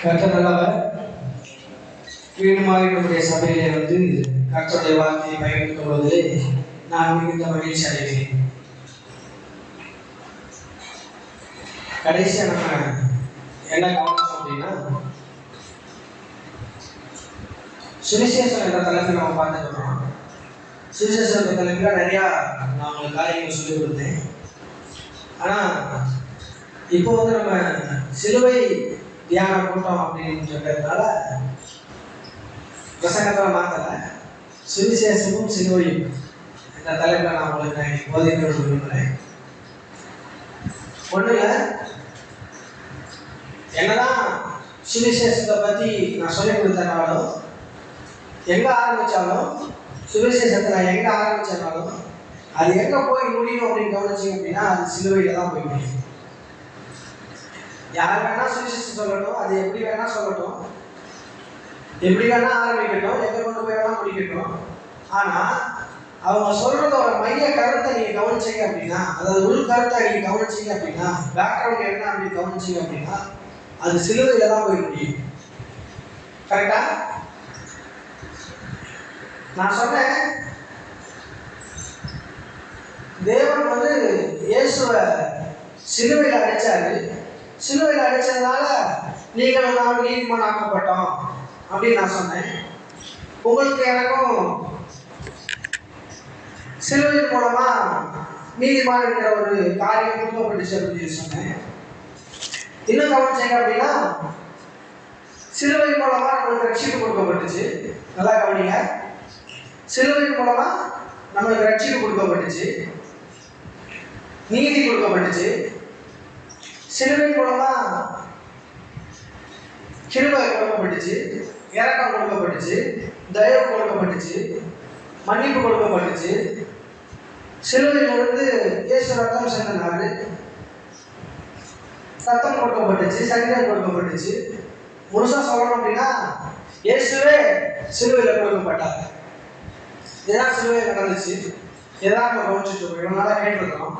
கர்த்தர் நல்லவர். மீண்டுமாக நம்முடைய சபையிலே வந்து கர்த்தருடைய வார்த்தையை பகிர்ந்து கொள்வதிலே நான் மிகுந்த மகிழ்ச்சி அடைகிறேன். கடைசியாக நம்ம என்ன கவனிச்சோம் அப்படின்னா, சுவிசேஷம் என்ற தலைப்பில் நம்ம பார்த்துக்கிறோம். சுவிசேஷம் என்ற தலைப்பில் நிறையா நான் உங்களுக்கு காரியங்கள் சொல்லிக் கொடுத்தேன். ஆனால் இப்போ வந்து நம்ம சிலுவை தியான கூட்டம் அப்படின்னு சொல்றதுனால பிரசங்கத்தில் மாற்றலை, சுவிசேஷமும் சிலுவையும் இந்த தலைப்பில் நான் உங்களுக்கு போதிக்க விரும்புகிறேன். ஒன்றும் இல்லை, என்னதான் சுவிசேஷத்தை பற்றி நான் சொல்லிக் கொடுத்தனாலும், எங்கே ஆரம்பித்தாலும் சுவிசேஷத்தை நான் எங்கே ஆரம்பித்தனாலும் அது எங்கே போய் முடியும் அப்படின்னு கவனிச்சிங்க அப்படின்னா அது சிலுவையில் தான் போய் முடியும். யார் வேணால் சுவிசேஷம் சொல்லட்டும், அது எப்படி வேணால் சொல்லட்டும், எப்படி வேணால் ஆரம்பிக்கட்டும், எங்கே கொண்டு போய் வேணால் முடிக்கட்டும். ஆனால் அவங்க சொல்கிறதோட மைய கருத்தை நீங்கள் கவனிச்சிங்க அப்படின்னா, அதாவது உள் கருத்தை நீங்கள் கவனிச்சிங்க அப்படின்னா, பேக்ரவுண்ட் என்ன அப்படின்னு கவனிச்சிங்க அப்படின்னா அது சிலுவையில் தான் போய் முடியும். கரெக்டா? நான் சொன்னேன், தேவன் வந்து இயேசுவை சிலுவையில் அடைச்சாரு. சிலுவையில் அடைச்சதுனால நீங்களும் நானும் நீதிமான் ஆக்கப்பட்டோம் அப்படின்னு நான் சொன்னேன். உங்களுக்கு எனக்கும் சிலுவையின் மூலமா நீதிமான் என்கிற ஒரு காரியம் கொடுக்கப்பட்டுச்சு அப்படின்னு சொன்னேன். இன்னும் கவனிச்சீங்க அப்படின்னா, சிலுவையின் மூலமா நம்மளுக்கு ரட்சிப்பு கொடுக்கப்பட்டுச்சு. நல்லா கவனிங்க, சிலுவையின் மூலமா நம்மளுக்கு ரட்சிப்பு கொடுக்கப்பட்டுச்சு, நீதி கொடுக்கப்பட்டுச்சு. சிலுவை மூலமா கிருபை கொடுக்கப்பட்டுச்சு, இரக்கம் கொடுக்கப்பட்டுச்சு, தயவு கொடுக்கப்பட்டுச்சு, மன்னிப்பு கொடுக்கப்பட்டுச்சு. சிலுவையிலிருந்து இயேசு ரத்தம் சிந்தினாரு, ரத்தம் கொடுக்கப்பட்டுச்சு, சரீரம் கொடுக்கப்பட்டுச்சு. முழுசா சொல்லணும் அப்படின்னா இயேசுவே சிலுவையில் கொடுக்கப்பட்டார். இதுதான் சிலுவையில் நடந்துச்சு. இதான் நம்ம கவனிச்சுட்டு இருக்கோம். இவ்வளவு நாளா கேட்டிருக்கோம்.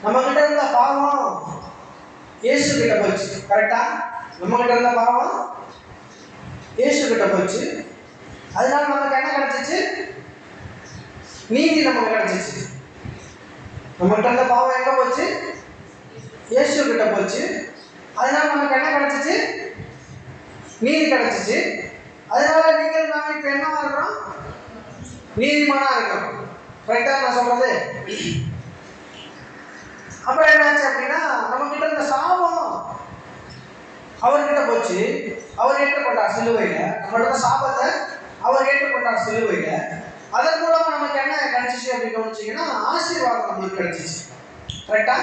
நம்ம கிட்ட இருந்த பாவம் இயேசு கிட்ட போச்சு. கரெக்டா? நம்ம கிட்ட இருந்த பாவம் இயேசு கிட்ட போச்சு. அதனால நமக்கு என்ன கிடைச்சிச்சு? நீதி நமக்கு கிடைச்சிச்சு. நம்ம கிட்ட இருந்த பாவம் எங்க போச்சு? இயேசு கிட்ட போச்சு. அதனால நமக்கு என்ன கிடைச்சிச்சு? நீதி கிடைச்சிச்சு. அதனால நீங்கள் நாம இப்ப என்னவா இருக்கிறோம்? நீதிமானா இருக்கிறோம். கரெக்டா நான் சொல்றது? அப்புறம் என்னாச்சு அப்படின்னா, நம்ம கிட்ட இருந்த சாபம் அவர்கிட்ட போச்சு. அவர் ஏற்றுக்கொண்டார் சிலுவையில. நம்மளோட சாபத்தை அவர் ஏற்றுக்கொண்டார் சிலுவையில. அதன் மூலமா நமக்கு என்ன கிடைச்சிச்சு அப்படின்னு கவனிச்சீங்கன்னா, ஆசீர்வாதம் நம்மளுக்கு கிடைச்சிச்சு. கரெக்டா?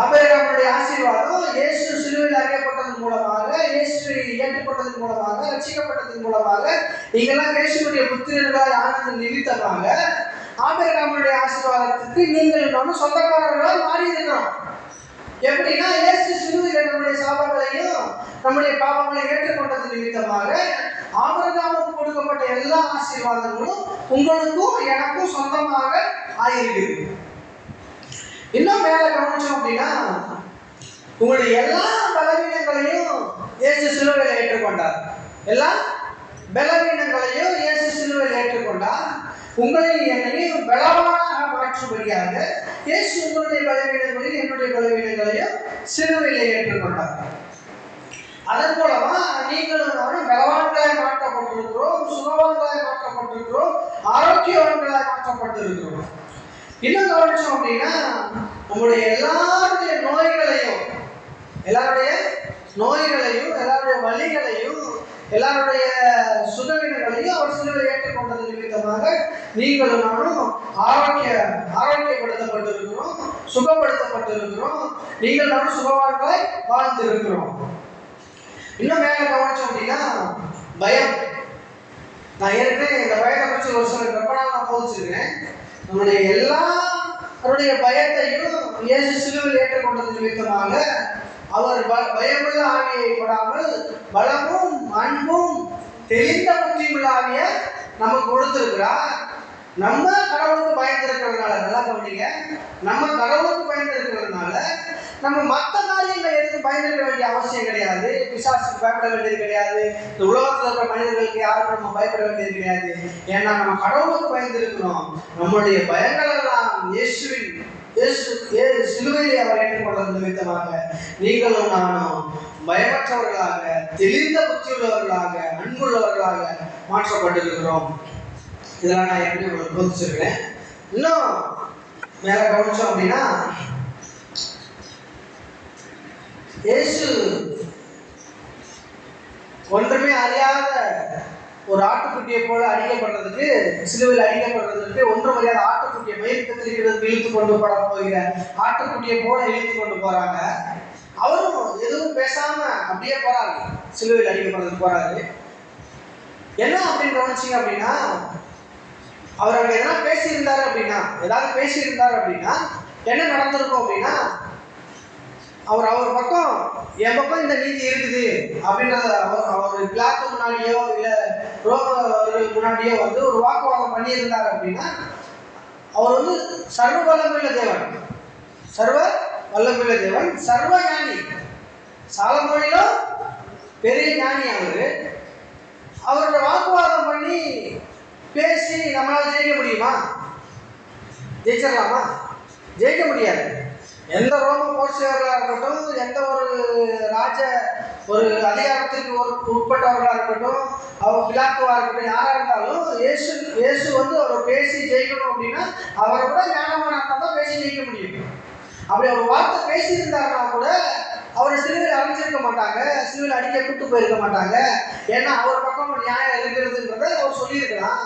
ஆபிரகாமுடைய ஆசீர்வாதம் இயேசு சிலுவையில் அறியப்பட்டதன் மூலமாக, இயேசு ஏற்றுக்கொண்டதன் மூலமாக, ரட்சிக்கப்பட்டதன் மூலமாக, நீங்கெல்லாம் இயேசுடைய புத்திரர்களாய் ஆனதன் நிமித்தமாக ஆபிரகாமுடைய ஆசீர்வாதத்துக்கு நீங்கள் நானும் சொந்தக்காரர்களால் மாறி இருக்கிறோம். எப்படின்னா, இயேசு சிலுவையில் நம்முடைய சாபங்களையும் நம்முடைய பாவங்களையும் ஏற்றுக்கொண்டது நிமித்தமாக ஆபிரகாமுக்கு கொடுக்கப்பட்ட எல்லா ஆசீர்வாதங்களும் உங்களுக்கும் எனக்கும் சொந்தமாக ஆயிருக்குது. இன்னும் மேல கவனிச்சோம் அப்படின்னா, உங்களுடைய எல்லா பலவீனங்களையும் இயேசு சிலுவையில் ஏற்றுக்கொண்டார். எல்லா பலவீனங்களையும் இயேசு சிலுவையில் ஏற்றுக்கொண்டார். உங்களையும் என்னையும் பலவானாக மாற்றும்படியாக இயேசு உங்களுடைய பலவீனங்களையும் என்னுடைய பலவீனங்களையும் சிலுவையில் ஏற்றுக்கொண்டார். அதன் மூலமா நீங்களும் நானும் பலவான்களாய் மாற்றப்பட்டிருக்கிறோம், சுகவான்களாய் மாற்றப்பட்டிருக்கிறோம், ஆரோக்கியவான்களாய் மாற்றப்பட்டிருக்கிறோம். இன்னும் கவனிச்சோம் அப்படின்னா, நம்முடைய எல்லாருடைய நோய்களையும் எல்லாருடைய வலிகளையும் எல்லாருடைய சுகவீனங்களையும் அவர் சிலுவையில் ஏற்றுக்கொண்டது நிமித்தமாக நீங்களும் நானும் ஆரோக்கியப்படுத்தப்பட்டிருக்கிறோம், சுகப்படுத்தப்பட்டிருக்கிறோம். நீங்கள் நானும் சுகவான்களாய் வாழ்ந்து இருக்கிறோம். இன்னும் மேல கவனிச்சோம் அப்படின்னா, பயம். நான் ஏற்கனவே இந்த பயத்தை குறித்து ஒரு சில வெப்பனாக நான் போதிச்சிருக்கேன். நம்முடைய எல்லாருடைய பயத்தையும் இயேசு சிலுவையில் ஏற்றுக்கொண்டது நிமித்தமாக அவர் பயமுள்ள ஆவியை படாமல் பலமும் அன்பும் தெளிந்த புத்தியுள்ள ஆவியை நமக்கு கொடுத்திருக்கிறார். நம்ம கடவுளுக்கு பயந்திருக்கிறதுனால, நல்லா கவனிங்க, நம்ம கடவுளுக்கு பயந்திருக்கிறதுனால நம்ம மற்ற காரியங்கள் எதுவும் பயந்துக்க வேண்டிய அவசியம் கிடையாது. பிசாசுக்கு பயப்பட வேண்டியது கிடையாது. இந்த உலகத்தில் இருக்கிற மனிதர்களுக்கு யாரும் நம்ம பயப்பட வேண்டியது கிடையாது. ஏன்னா நம்ம கடவுளுக்கு பயந்து இருக்கிறோம். நம்முடைய பயங்கள் எல்லாம் சிலுவையை அவர் ஏற்றுக்கொண்டது நிமித்தமாக நீங்களும் நானும் பயமற்றவர்களாக, தெளிந்த புத்தியுள்ளவர்களாக, அன்புள்ளவர்களாக மாற்றப்பட்டிருக்கிறோம். இதெல்லாம் நான் எப்படி உங்களுக்கு போதிச்சிருக்கிறேன். இன்னும் மேல கவனிச்சோம் அப்படின்னா, இயேசு ஒன்றுமே அறியாத ஒரு ஆட்டுக்குட்டியை போல அடிக்கப்படுறதுக்கு, சிலுவையில் அடிக்கப்படுறதுக்கு ஒன்றும் அறியாத ஆட்டுக்குட்டியை மயிர்கத்திரிக்கிறதுக்கு இழுத்து கொண்டு போகிற ஆட்டுக்குட்டியை போல இழுத்து கொண்டு போறாங்க. அவரும் எதுவும் பேசாம அப்படியே போறாரு, சிலுவையில் அடிக்கப்படுறதுக்கு போறாரு. என்ன அப்படின்னு கவனிச்சிங்க அப்படின்னா, அவர் அங்க எதனா பேசியிருந்தாரு அப்படின்னா என்ன நடந்திருக்கும் அப்படின்னா, அவர் பக்கம் என் பக்கம் இந்த நீதி இருக்குது அப்படின்றத அவர் பிளாத்து முன்னாடியோ இல்லை ரோமர்கள் முன்னாடியோ வந்து ஒரு வாக்குவாதம் பண்ணியிருந்தார் அப்படின்னா, அவர் சர்வ வல்லமையுள்ள தேவன், சர்வ ஞானி, சாலமோனிலும் பெரிய ஞானி. அவரோட வாக்குவாதம் பண்ணி பேசி நம்மளால ஜெயிக்க முடியுமா? ஜெயிச்சிடலாமா? ஜெயிக்க முடியாது. எந்த ரோம போர்ச்சவர்களாக இருக்கட்டும், எந்த ஒரு அதிகாரத்திற்கு உட்பட்டவர்களாக இருக்கட்டும், அவர் பிலாத்துவா இருக்கட்டும், யாராக இருந்தாலும் இயேசு அவர் பேசி ஜெயிக்கணும் அப்படின்னா அவரோட ஞானமான தான் பேசி ஜெயிக்க முடியும். அப்படி அவர் வார்த்தை பேசியிருந்தாருன்னா கூட அவரை சிலுவையில் அரைஞ்சிருக்க மாட்டாங்க, சிலுவையில் அடிக்க கூட்டு போயிருக்க மாட்டாங்க. ஏன்னா அவர் பக்கம் நியாயம் இருக்கிறதுன்றத அவர் சொல்லியிருக்கலாம்.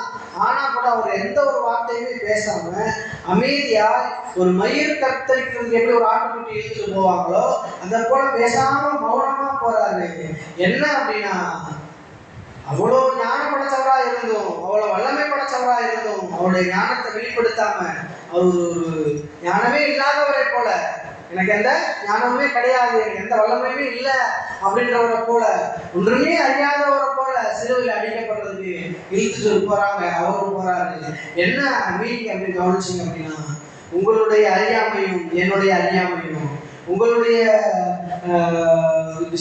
ஆனால் கூட அவர் எந்த ஒரு வார்த்தையுமே பேசாம அமைதியா, ஒரு மயிர் கத்தரிக்கிறதுக்கு எப்படி ஒரு ஆட்டுக்குட்டி இழுத்துட்டு போவாங்களோ அந்த போல பேசாம மௌனமா போறாரு. என்ன அப்படின்னா, அவ்வளோ ஞானம் படைச்சவரா இருந்தும், அவ்வளோ வல்லமை படைச்சவரா இருந்தும் அவருடைய ஞானத்தை வெளிப்படுத்தாம, அவர் ஒரு ஞானமே இல்லாதவரை போல, எனக்கு எந்த ஞானமுமே கிடையாது, எனக்கு எந்த வல்லமையுமே இல்லை அப்படின்றவரை போல, ஒன்றுமே அறியாதவரை போல சிலுவையில் அடிக்கப்படுறதுக்கு இழுத்துட்டு போறாங்க. அவரும் போறாரு. என்ன மீனிங் அப்படின்னு கவனிச்சிங்க அப்படின்னா, உங்களுடைய அறியாமையும் என்னுடைய அறியாமையும், உங்களுடைய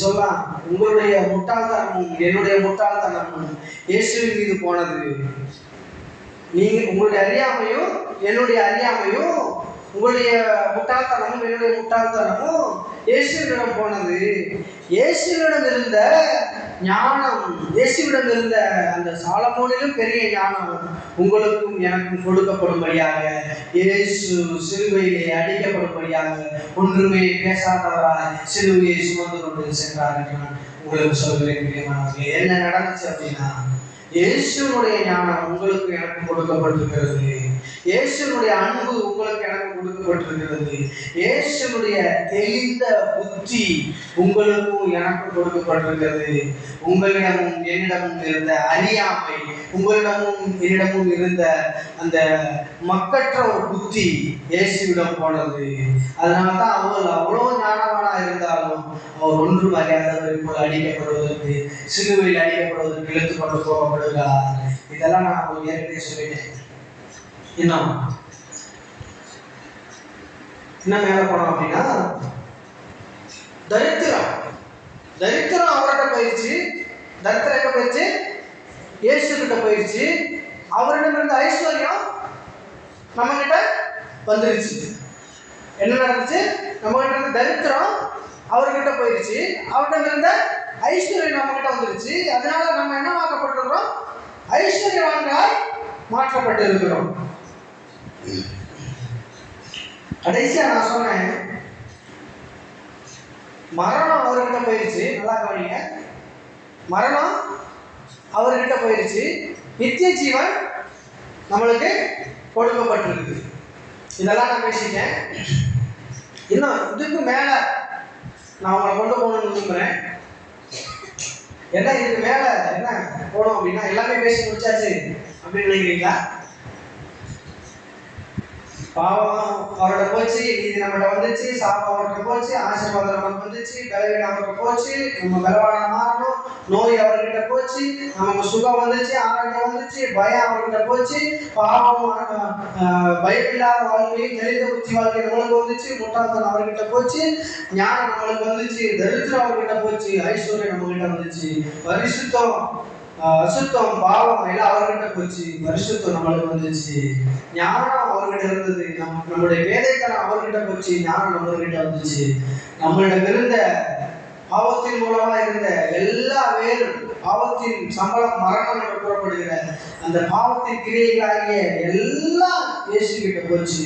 சொல்லலாம் உங்களுடைய முட்டாள்தனமும் என்னுடைய முட்டாள்தனமும் இயேசுவின் மீது போனது. நீங்க உங்களுடைய அறியாமையும் என்னுடைய அறியாமையும், உங்களுடைய முட்டாள்தனமும் என்னுடைய முட்டாள்தனமும் இயேசுவிடம் போனது. இயேசுவிடம் இருந்த ஞானம், இயேசுவிடம் இருந்த அந்த சாலமோனிலும் பெரிய ஞானம் உங்களுக்கும் எனக்கும் கொடுக்கப்படும்படியாக, இயேசு சிலுவையிலே அடிக்கப்படும்படியாக ஒன்றுமே பேசாதவராய் சிலுவையை சுமந்து கொண்டு சென்றார் என்று நான் உங்களுக்கு சொல்கிறேன். என்ன நடந்துச்சு அப்படின்னா, இயேசுனுடைய ஞானம் உங்களுக்கு எனக்கு கொடுக்கப்பட்டிருக்கிறது. இயேசுனுடைய அன்பு உங்களுக்கு எனக்கு கொடுக்கப்பட்டிருக்கிறது. இயேசுனுடைய தெளிந்த புத்தி உங்களுக்கும் எனக்கும் கொடுக்கப்பட்டிருக்கிறது. உங்களிடமும் என்னிடமும் இருந்த அறியாமை, உங்களிடமும் என்னிடமும் இருந்த அந்த மக்கற்ற ஒரு புத்தி இயேசுவிடம் போனது. அதனால்தான் அவர் அவ்வளோ ஞானவானா இருந்தாலும் அவர் ஒன்றும் அறியாதவரை போல் அடிக்கப்படுவதற்கு, சிலுவையில் அடிக்கப்படுவதற்கு இழுத்து கொண்டு போகப்படுகிறார். இதெல்லாம் நான் உங்களுக்கு ஏற்கனவே சொல்லிட்டேன். இன்னும் என்ன மேல போனோம் அப்படின்னா, தரித்திரம் அவர்கிட்ட போயிடுச்சு. தரித்திரம் எங்க போயிடுச்சு? இயேசு கிட்ட போயிடுச்சு. அவரிடம் இருந்த ஐஸ்வர்யம் நம்ம கிட்ட வந்துருச்சு. என்ன நடந்துச்சு? நம்ம கிட்ட இருந்த தரித்திரம் அவர்கிட்ட போயிடுச்சு. அவரிடம் இருந்த ஐஸ்வர்யம் நம்ம கிட்ட வந்துருச்சு. அதனால நம்ம என்ன மாற்றப்பட்டிருக்கிறோம்? ஐஸ்வர்யவான்களாய் மாற்றப்பட்டு இருக்கிறோம். கடைசியா நான் சொன்னேன், மரணம் அவர்கிட்ட போயிடுச்சு. நல்லா கவனிங்க, மரணம் அவர்கிட்ட போயிடுச்சு. நித்திய ஜீவன் நம்மளுக்கு கொடுக்கப்பட்டிருக்கு. இதெல்லாம் நான் பேசிட்டேன். இன்னும் இதுக்கு மேல நான் உங்களை கொண்டு போகணும்னு விரும்புகிறேன். என்ன இதுக்கு மேல என்ன போனோம் அப்படின்னா, எல்லாமே பேசி முடிச்சாச்சு அப்படின்னு நினைக்கிறீங்களா? பாவம் அவர்கிட்ட போச்சு, நீதி நம்மகிட்ட வந்துச்சு, சாபம் அவர்கிட்ட போச்சு, ஆசீர்வாதம் நமக்கு வந்துச்சு, பலவீனம் அவர்கிட்ட போச்சு, நம்ம பலவானா மாறணும், நோய் அவர்கிட்ட போச்சு, நமக்கு சுகம் வந்துச்சு, ஆரோக்கியம் வந்துச்சு, பயம் அவர்கிட்ட போச்சு, பாவம் பயமில்லாத வாழ்க்கையும் தெளிந்த புத்தி வாழ்க்கை நம்மளுக்கு வந்துச்சு, முட்டாள்தனம் அவர்கிட்ட போச்சு, ஞானம் நம்மளுக்கு வந்துச்சு, தரித்திரம் அவர்கிட்ட போச்சு, ஐஸ்வர்யம் நம்மகிட்ட வந்துச்சு, பரிசுத்தம் அசுத்தம் பாவம் எல்லாம் அவர்கிட்ட போச்சு, பரிசுத்தம் நம்மளுக்கு வந்துச்சு, ஞானம் அவர்கிட்ட இருந்தது, நம்மளுடைய வேதைத்தனம் அவர்கிட்ட போச்சு, ஞானம் நம்மகிட்ட வந்துச்சு, நம்மளிடம் இருந்த பாவத்தின் மூலமா இருந்த எல்லா வேரும் பாவத்தின் சம்பளம் மரணம் என்று கூறப்படுகிற அந்த பாவத்தின் கிரியைகளாகிய எல்லாம் இயேசு கிட்ட போச்சு.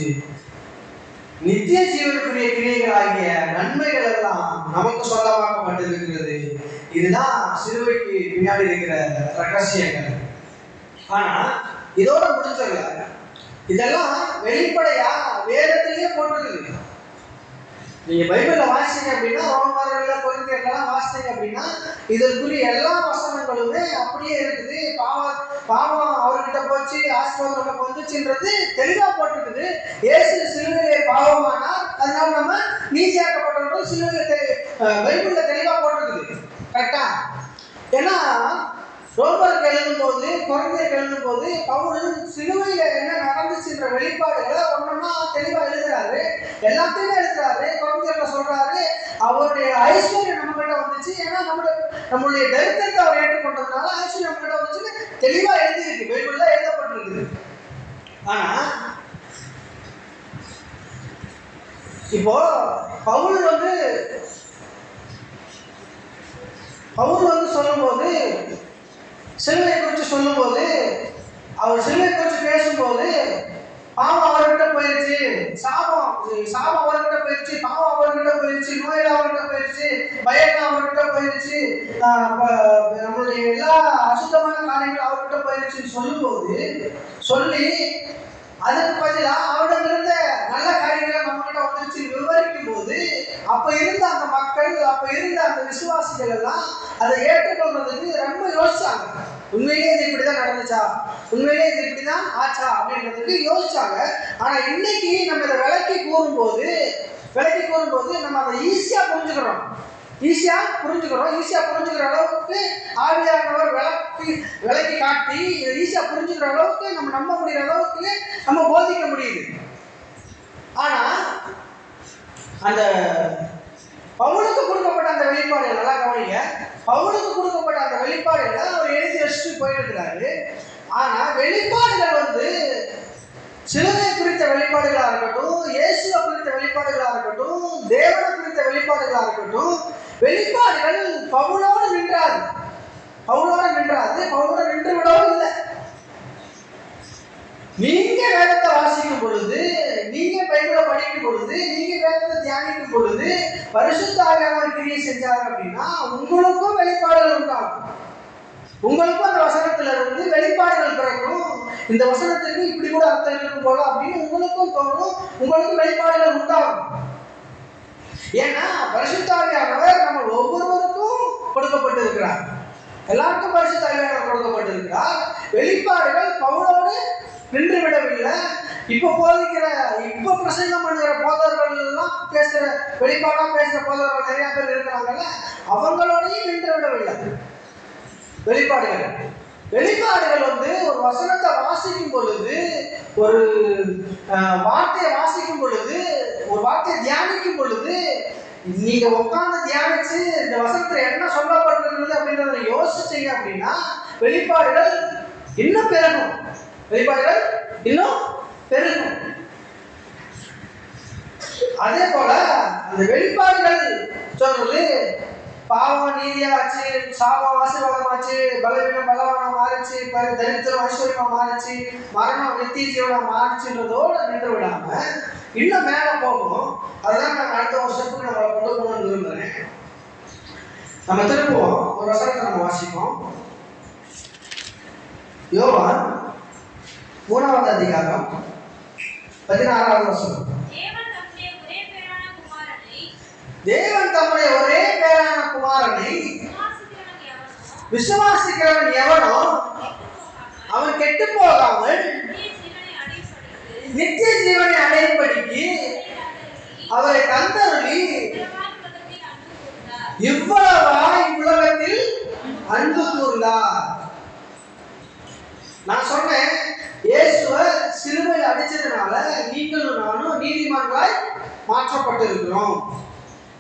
நித்திய ஜீவனுக்குரிய கிரியைகளாகிய நன்மைகள் எல்லாம் நமக்கு சொந்தமாக்கப்பட்டிருக்கிறது. இதுதான் சிலுவைக்கு பின்னாடி இருக்கிற ரகசியங்கள். ஆனா இதோட முடிஞ்சல, இதெல்லாம் வெளிப்படையா வேதத்திலேயே போட்டிருக்குது. நீங்க பைபிள்ல வாசிங்க அப்படின்னா, ரோமர்ல கொரிந்தியர்லாம் வாசிங்க அப்படின்னா, இதற்குரிய எல்லா வசனங்களுமே அப்படியே இருக்குது. பாவம் அவர்கிட்ட போச்சு, ஆசீர்வாதம் நமக்கு வந்துச்சுன்றது தெளிவா போட்டிருக்குது. இயேசு சிலுவையிலே பாவமானார், அதனால நம்ம நீதியாக்கப்பட்டோம் சிலுவையில பைபிள்ல தெளிவா போட்டிருக்குது. கரெக்டா? ஏன்னா ரோமருக்கு எழுதும் போது, கொரிந்தியருக்கு எழுதும் போது பவுல் சிலுவையில என்ன நடந்துச்சுன்ற வெளிப்பாடுகளை ஒன்னொன்னா தெளிவா எழுதுறாரு, எல்லாத்தையுமே எழுதுறாரு. கொரிந்தியர்ல சொல்றாரு அவருடைய ஐஸ்வர்யம் நம்ம கிட்ட வந்துச்சு, ஏன்னா நம்மளுடைய தரித்திரத்தை அவர் ஏற்றுக்கொண்டதுனால ஐஸ்வர்யம் நம்ம கிட்ட வந்துச்சு தெளிவா எழுதியிருக்கு, பைபிள்ல எழுதப்பட்டிருக்கு. ஆனா இப்போ பவுல் வந்து சொல்லும்போது, சிலுவையை குறித்து சொல்லும்போது, அவர் சிலுவை குறித்து பேசும்போது பாவம் அவர்கிட்ட போயிடுச்சு, சாபம் அவர்கிட்ட போயிடுச்சு, பாவம் அவர்கிட்ட போயிடுச்சு, நோயில் அவர்கிட்ட போயிடுச்சு, பயம் அவர்கிட்ட போயிடுச்சு, நம்மளுடைய எல்லா அசுத்தமான காரியங்களும் அவர்கிட்ட போயிடுச்சுன்னு சொல்லும்போது சொல்லி அதுக்கு பதிலாக அவரிடம் இருந்த நல்ல காரியங்களை நம்ம கிட்ட வந்துருச்சு விவரிக்கும் போது, அப்ப இருந்த அந்த மக்கள், அப்ப இருந்த அந்த விசுவாசிகள் எல்லாம் அதை ஏற்றுக்கொள்றதுக்கு ரொம்ப யோசிச்சாங்க. உண்மையிலேயே இது இப்படிதான் நடந்துச்சா, உண்மையிலேயே இது இப்படிதான் ஆச்சா அப்படின்றதுக்கு யோசிச்சாங்க. ஆனா இன்னைக்கு நம்ம இதை விளக்கி கூறும்போது நம்ம அதை ஈஸியா புரிஞ்சுக்கிறோம். ஈஸியா புரிஞ்சுக்கிற அளவுக்கு ஆவியானவர் விளக்கி காட்டி ஈஸியா புரிஞ்சுக்கிற அளவுக்கு நம்ம நம்ப முடிகிற அளவுக்கு நம்ம போதிக்க முடியுது. ஆனா அந்த பவுலுக்கு கொடுக்கப்பட்ட அந்த வெளிப்பாடுகள் நல்லா கவனிங்க. பவுலுக்கு கொடுக்கப்பட்ட அந்த வெளிப்பாடுகளை அவர் எழுதி வச்சுட்டு போயிருக்கிறாரு. ஆனா வெளிப்பாடுகள் சிலுவை குறித்த வெளிப்பாடுகளா இருக்கட்டும், இயேசுவை குறித்த வெளிப்பாடுகளா இருக்கட்டும், தேவனை குறித்த வெளிப்பாடுகளா இருக்கட்டும், வெளிப்பாடுகள் பவுலோடு நின்றாது, பவுலோடு நின்று விடவும் இல்லை. நீங்க வேதத்தை வாசிக்கும் பொழுது, நீங்க பைபிளை படிக்கும் பொழுது, நீங்க வேதத்தை தியானிக்கும் பொழுது பரிசுத்த ஆவியானவர் கிரியை செஞ்சாரு அப்படின்னா உங்களுக்கும் வெளிப்பாடுகள் உண்டாகும். உங்களுக்கும் அந்த வசனத்துல இருந்து வெளிப்பாடுகள் பிறக்கும். இந்த வசனத்துக்கு இப்படி கூட அர்த்தம் இருக்கும் போல அப்படின்னு உங்களுக்கும் தோணும், உங்களுக்கு வெளிப்பாடுகள் உண்டாகும். ஏன்னா பரிசுத்த ஆவியானவர் நம்ம ஒவ்வொருவருக்கும் கொடுக்கப்பட்டிருக்கிறார். எல்லாருக்கும் பரிசுத்த ஆவியானவர் கொடுக்கப்பட்டிருக்கிறார். வெளிப்பாடுகள் பவுலோடு நின்று விடவில்லை. இப்ப பிரசங்கம் பண்ணுகிற போதவர்கள் எல்லாம் வெளிப்பாடா பேசுற போதவர்கள் நிறைய பேர் இருக்கிறாங்கல்ல, அவங்களோடையும் நின்று விடவில்லை. வெளிப்பாடுகள் ஒரு வசனத்தை வாசிக்கும் பொழுது, ஒரு வார்த்தையை வாசிக்கும் பொழுது, ஒரு வார்த்தையை தியானிக்கும் பொழுது, நீங்க உட்கார்ந்து தியானிச்சு இந்த வசனத்துல என்ன சொல்லப்பட்டிருக்கிறது அப்படின்றத யோசிச்சீங்க அப்படின்னா வெளிப்பாடுகள் இன்னும் பெருகும். அதே போல அந்த வெளிப்பாடுகள் சொல்றது பாவம் நீதியாச்சு, சாபம் ஆசீர்வாதமாச்சு, பலவீனம் பலவானா மாறிச்சு, தரித்திரம் ஐஸ்வர்யமா மாறிச்சு, மரணம் நித்திய ஜீவனா மாறிச்சுன்றதோட நின்று விடாம இன்னும் மேல போகும். அதுதான் நான் அடுத்த வருஷத்துக்கு நம்மளை கொண்டு போகணும்னு விரும்புகிறேன். நம்ம திரும்பவும் ஒரு வசனத்தை நம்ம வாசிப்போம். யோவான் 3வது அதிகாரம் 16வது வசனம். தேவன் தம்முடைய ஒரே பேரான குமாரனை விசுவாசிக்கிறவன் எவனோ அவன் கெட்டு போகாமல் நித்திய ஜீவனை அடையும்படிக்கு அவரை தந்தருளி இவ்வளவாய் உலகத்தில் அன்பு கூர்ந்தார். நான் சொன்னேன், இயேசுவை சிலுவையில் அடிச்சதுனால நீங்களும் நானும் நீதிமான்களாய் மாற்றப்பட்டிருக்கிறோம்.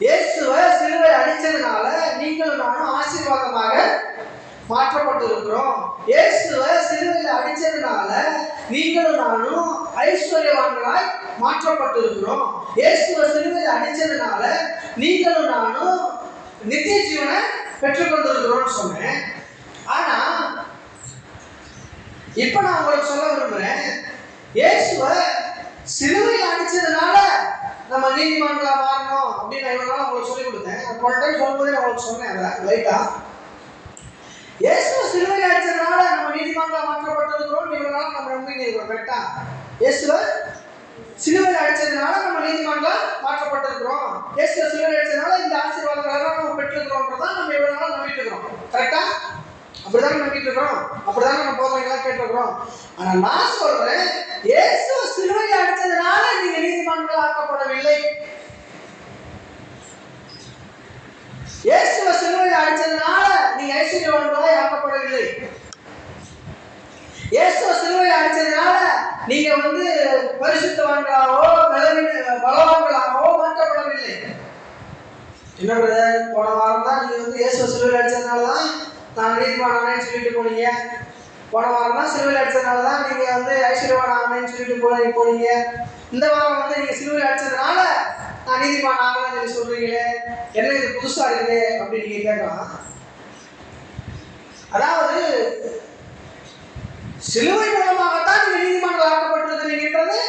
இயேசுவை சிலுவையில் அடிச்சதுனால நீங்களும் நானும் ஆசீர்வாதமாக மாற்றப்பட்டிருக்கிறோம். இயேசுவை சிலுவையில் அடிச்சதுனால நீங்களும் நானும் ஐஸ்வர்யவான்களாய் மாற்றப்பட்டிருக்கிறோம். இயேசுவை சிலுவையில் அடிச்சதுனால நீங்களும் நானும் நித்திய ஜீவனை பெற்றுக்கொண்டிருக்கிறோம்னு சொன்னேன். ஆனா இப்ப நான் உங்களுக்கு சொல்ல விரும்புறேன், இயேசுவை சிலுவையில் அடிச்சதுனால நம்ம நீதிமான்களா மாறணும் அப்படின்னு நான் இவ்வளவு நாள் உங்களுக்கு சொல்லி கொடுத்தேன். போன டைம் சொல்லும்போதே நான் உங்களுக்கு சொன்னேன் லைட்டா. இயேசுவை சிலுவையில் அடிச்சதுனால நம்ம நீதிமான்களா மாற்றப்பட்டிருக்கிறோம் இவ்வளவு நாள் நம்ம நம்பிக்கை இருக்கிறோம். கரெக்டா? இயேசுவை சிலுவையில் அடிச்சதுனால நம்ம நீதிமான்களா மாற்றப்பட்டிருக்கிறோம். இயேசுவை சிலுவையில் அடிச்சதுனால இந்த ஆசீர்வாதங்களை நம்ம பெற்றிருக்கிறோம்ன்றதான் நம்ம இவ்வளவு நாள் நம்பிட்டு இருக்கிறோம். கரெக்டா? அப்படிதான் நம்பிட்டு இருக்கிறோம். அப்படிதான் நம்ம போதனைகளா கேட்டிருக்கிறோம். ஆனா நான் சொல்றேன், இயேசுவை சிலுவையில் அடிச்சதுனால நீங்க நீதிமான்கள் ஆக்கப்படவில்லை. இயேசுவை சிலுவையில் அடிச்சதுனால நீங்க ஐஸ்வர்யவான்களாய் ஆக்கப்படவில்லை. இயேசுவை சிலுவையில் அடிச்சதுனால நீங்க பரிசுத்தவான்களாவோ பலவான்களாவோ மாற்றப்படவில்லை. என்ன பிரதர், போன வாரம் தான் நீங்க இயேசுவை சிலுவையில் அடிச்சதுனாலதான் நான் நீதிமான் ஆனேன்னு சொல்லிட்டு போனீங்க. போன வாரம் தான் சிலுவையில் அடிச்சதுனாலதான் நீங்க ஐஸ்வர்யவான் ஆனேன்னு சொல்லிட்டு போனீங்க. இந்த வாரம் நீங்க சிலுவையில் அடிச்சதுனால நான் நீதிமான் ஆகலன்னு சொல்லி சொல்றீங்களே, என்ன இது புதுசா இருக்குது அப்படின்னு நீங்க கேட்கலாம். அதாவது சிலுவை மூலமாகத்தான் நீங்க நீதிமான்கள் ஆக்கப்பட்டிருக்கிறீங்கன்றது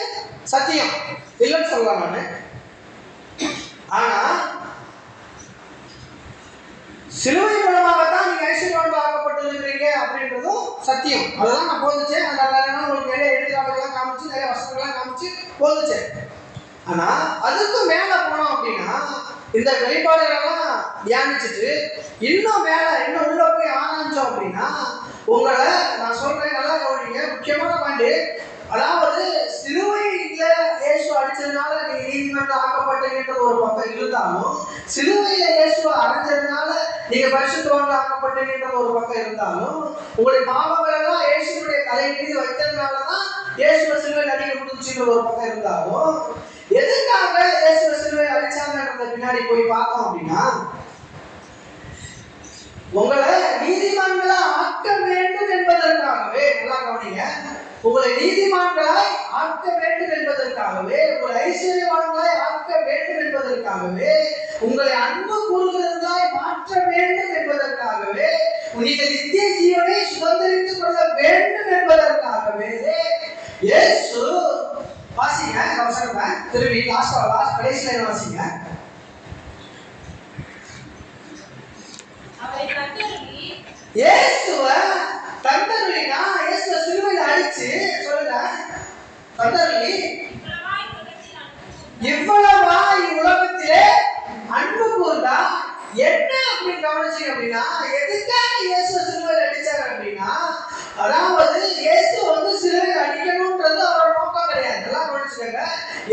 சத்தியம், இல்லைன்னு சொல்லலாம் நானு. ஆனா சிலுவை மூலமாகத்தான் நீங்க ஐஸ்வர்யவான்கள் ஆக்கப்பட்டிருக்கிறீங்க அப்படின்றதும் சத்தியம். அதெல்லாம் நான் போதிச்சேன். அந்த உங்களுக்கு நிறைய எடுத்துக்காட்டுகள்லாம் காமிச்சு, நிறைய வசனங்கள்லாம் காமிச்சு போதிச்சேன். ஆனா அதுக்கும் மேல போனோம் அப்படின்னா, இந்த வெளிப்பாடுகளெல்லாம் தியானிச்சுட்டு இன்னும் மேல இன்னும் உள்ள போய் ஆரம்பிச்சோம் அப்படின்னா, உங்களை நான் சொல்றேன், நல்லா கவனிங்க. முக்கியமான பாயிண்ட், அதாவது சிலுவையில இயேசு அடிச்சதுனால நீங்க நீதிமன்றம் ஆக்கப்பட்டீங்கன்றது ஒரு பக்கம் இருந்தாலும், சிலுவையில இயேசுவை அடைஞ்சதுனால நீங்க பரிசுத்தவான்கள் ஆக்கப்பட்டீங்கன்றது ஒரு பக்கம் இருந்தாலும், உங்களுடைய பாவங்கள் எல்லாம் இயேசுடைய தலை மீது வைத்ததுனாலதான் இயேசுவை சிலுவையில் அடிக்கப்பட்டுச்சுன்ற ஒரு பக்கம் இருந்தாலும், எதுக்காக இயேசுவை சிலுவையில் அடிச்சாங்கன்றத பின்னாடி போய் பார்த்தோம் அப்படின்னா, உங்களை நீதிமான்களா ஆக்க வேண்டும் என்பதற்காகவே. நல்லா கவனிங்க, உங்களை நீதிமான்களாய் ஆக்க வேண்டும் என்பதற்காகவே, உங்களை ஐஸ்வர்யவான்களாய் ஆக்க வேண்டும் என்பதற்காகவே, உங்களை அன்பு கூறுகிறவர்களாய் மாற்ற வேண்டும் என்பதற்காகவே, நீங்கள் நித்திய ஜீவனை சுதந்திரித்துக் கொள்ள வேண்டும் என்பதற்காகவே இயேசு, வாசிங்க அவசரமா திரும்பி லாஸ்ட் கடைசியில வாசிங்க. இயேசுவை தந்தருளினா, இயேசுவை சிலுவையில் அடிச்சு சொல்லுங்க, தந்தருளி இவ்வளவாய் உலகத்திலே அன்பு கூர்ந்தா என்ன அப்படின்னு கவனிச்சீங்க அப்படின்னா, எதுக்காக இயேசுவை சிலுவையில் அடிச்சாங்க அப்படின்னா, அதாவது இயேசு சிலுவையில் அடிக்கணும்ன்றது அவரோட நோக்கம் கிடையாது. எல்லாம் கவனிச்சுக்கங்க.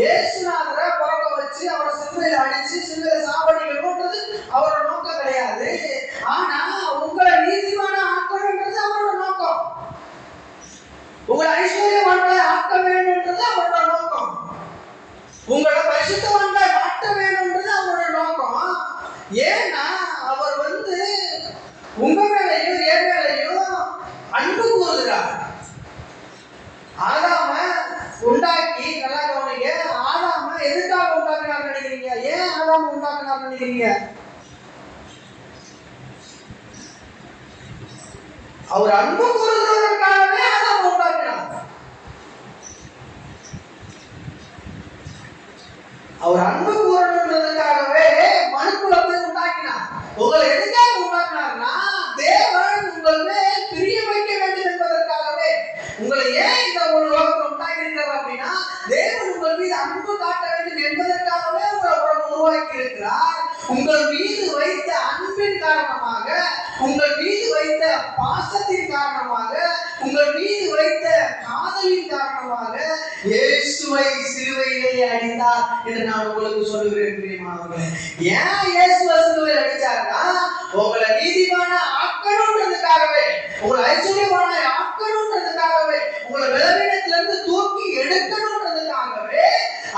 இயேசுநாதரை பிறக்க வச்சு அவரை சிலுவையில் அடிச்சு சிலுவையில் சாவடிக்கணும்ன்றது அவரோட நோக்கம் கிடையாது. ஆனா உங்களை நீதிமான ஆக்கணும்ன்றது அவரோட நோக்கம். உங்களை ஐஸ்வர்யவான்களை ஆக்க வேண்டும்ன்றது அவரோட நோக்கம். உங்களை பரிசுத்தவான்களை மாற்ற வேண்டும்ன்றது அவரோட நோக்கம். ஏன்னா அவர் உங்க மேலையும் என் மேலையும் அன்பு கூறுகிறார். ஆதாம உண்டாக்கி, நல்லா கவனிங்க, ஆதாம எதுக்காக உண்டாக்குனார் நினைக்கிறீங்க? ஏன் ஆதாம உண்டாக்குனார் நினைக்கிறீங்க? அவர் அன்பு கூறுகிறதற்காகவே ஆதாம உண்டாக்கினார். அவர் அன்பு கூறணுன்றதுக்காகவே மனுக்குலத்தை உண்டாக்கினார். உங்களை எதுக்காக உண்டாக்கினார்னா, தேவன் உங்கள் மேல் பிரிய வைக்க வேண்டும் என்பதற்காகவே. உங்களை ஏன் இந்த ஒரு உலகத்தை உண்டாக்கியிருக்கிறார் அப்படின்னா, தேவன் உங்கள் மீது அன்பு காட்ட வேண்டும் என்பதற்காகவே உங்களை உருவாக்கி இருக்கிறார். உங்கள் மீது வைத்த அன்பின் காரணமாக, உங்கள் மீது வைத்த பாசத்தின் காரணமாக, உங்கள் மீது வைத்த காதலின் காரணமாக இயேசு அடித்தார் என்று நான் உங்களுக்கு சொல்லுகிறேன் பிரியமானவர்களே. ஏன் இயேசுவை சிலுவையில் அடிச்சார்னா உங்களை நீதிமான ஆக்கணும்ன்றதுக்காகவே, உங்களை ஐஸ்வர்யமான ஆக்கணும்ன்றதுக்காகவே, உங்களை பலவீனத்திலிருந்து தூக்கி எடுக்கணும்ன்றதுக்காகவே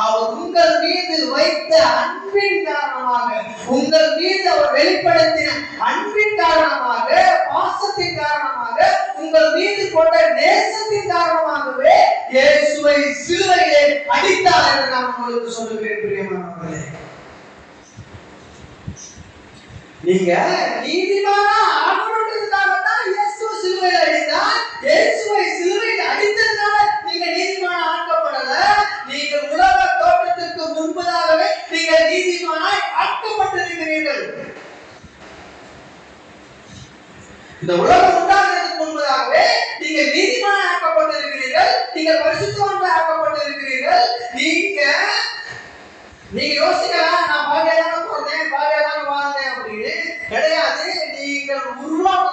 அவர் உங்கள் மீது வைத்த அன்பின் காரணமாக, உங்கள் மீது அவர் வெளிப்படுத்தின அன்பின் காரணமாக, பாசத்தின் காரணமாக, உங்கள் மீது கொண்ட நேசத்தின் காரணமாகவே இயேசுவை சிலுவையிலே அடித்தார் என்று நான் உங்களுக்கு சொல்லுகிறேன் பிரியமானவர்களே. நீங்க நீதிமானா ஆகணும்ன்றதுக்காக தான் இயேசுவை சிலுவையில் அடித்தார். இயேசுவை சிலுவையில் அடித்ததுனால நீங்க நீதிமானா ஆக்கப்படல. நீங்கள் உலக தோற்றத்திற்கு முன்பதாகவே நீங்கள் நீதிமானாய் ஆக்கப்பட்டிருக்கிறீர்கள். இந்த உலகம் உண்டாகிறதுக்கு முன்பதாகவே நீங்கள் நீதிமானாய் ஆக்கப்பட்டிருக்கிறீர்கள். நீங்கள் பரிசுத்தவான்களாய் ஆக்கப்பட்டிருக்கிறீர்கள். நீங்க யோசிக்கலாம், நான் பாவியாதான பிறந்தேன், பாவியாதான வாழ்ந்தேன் அப்படின்னு. கிடையாது. நீங்கள்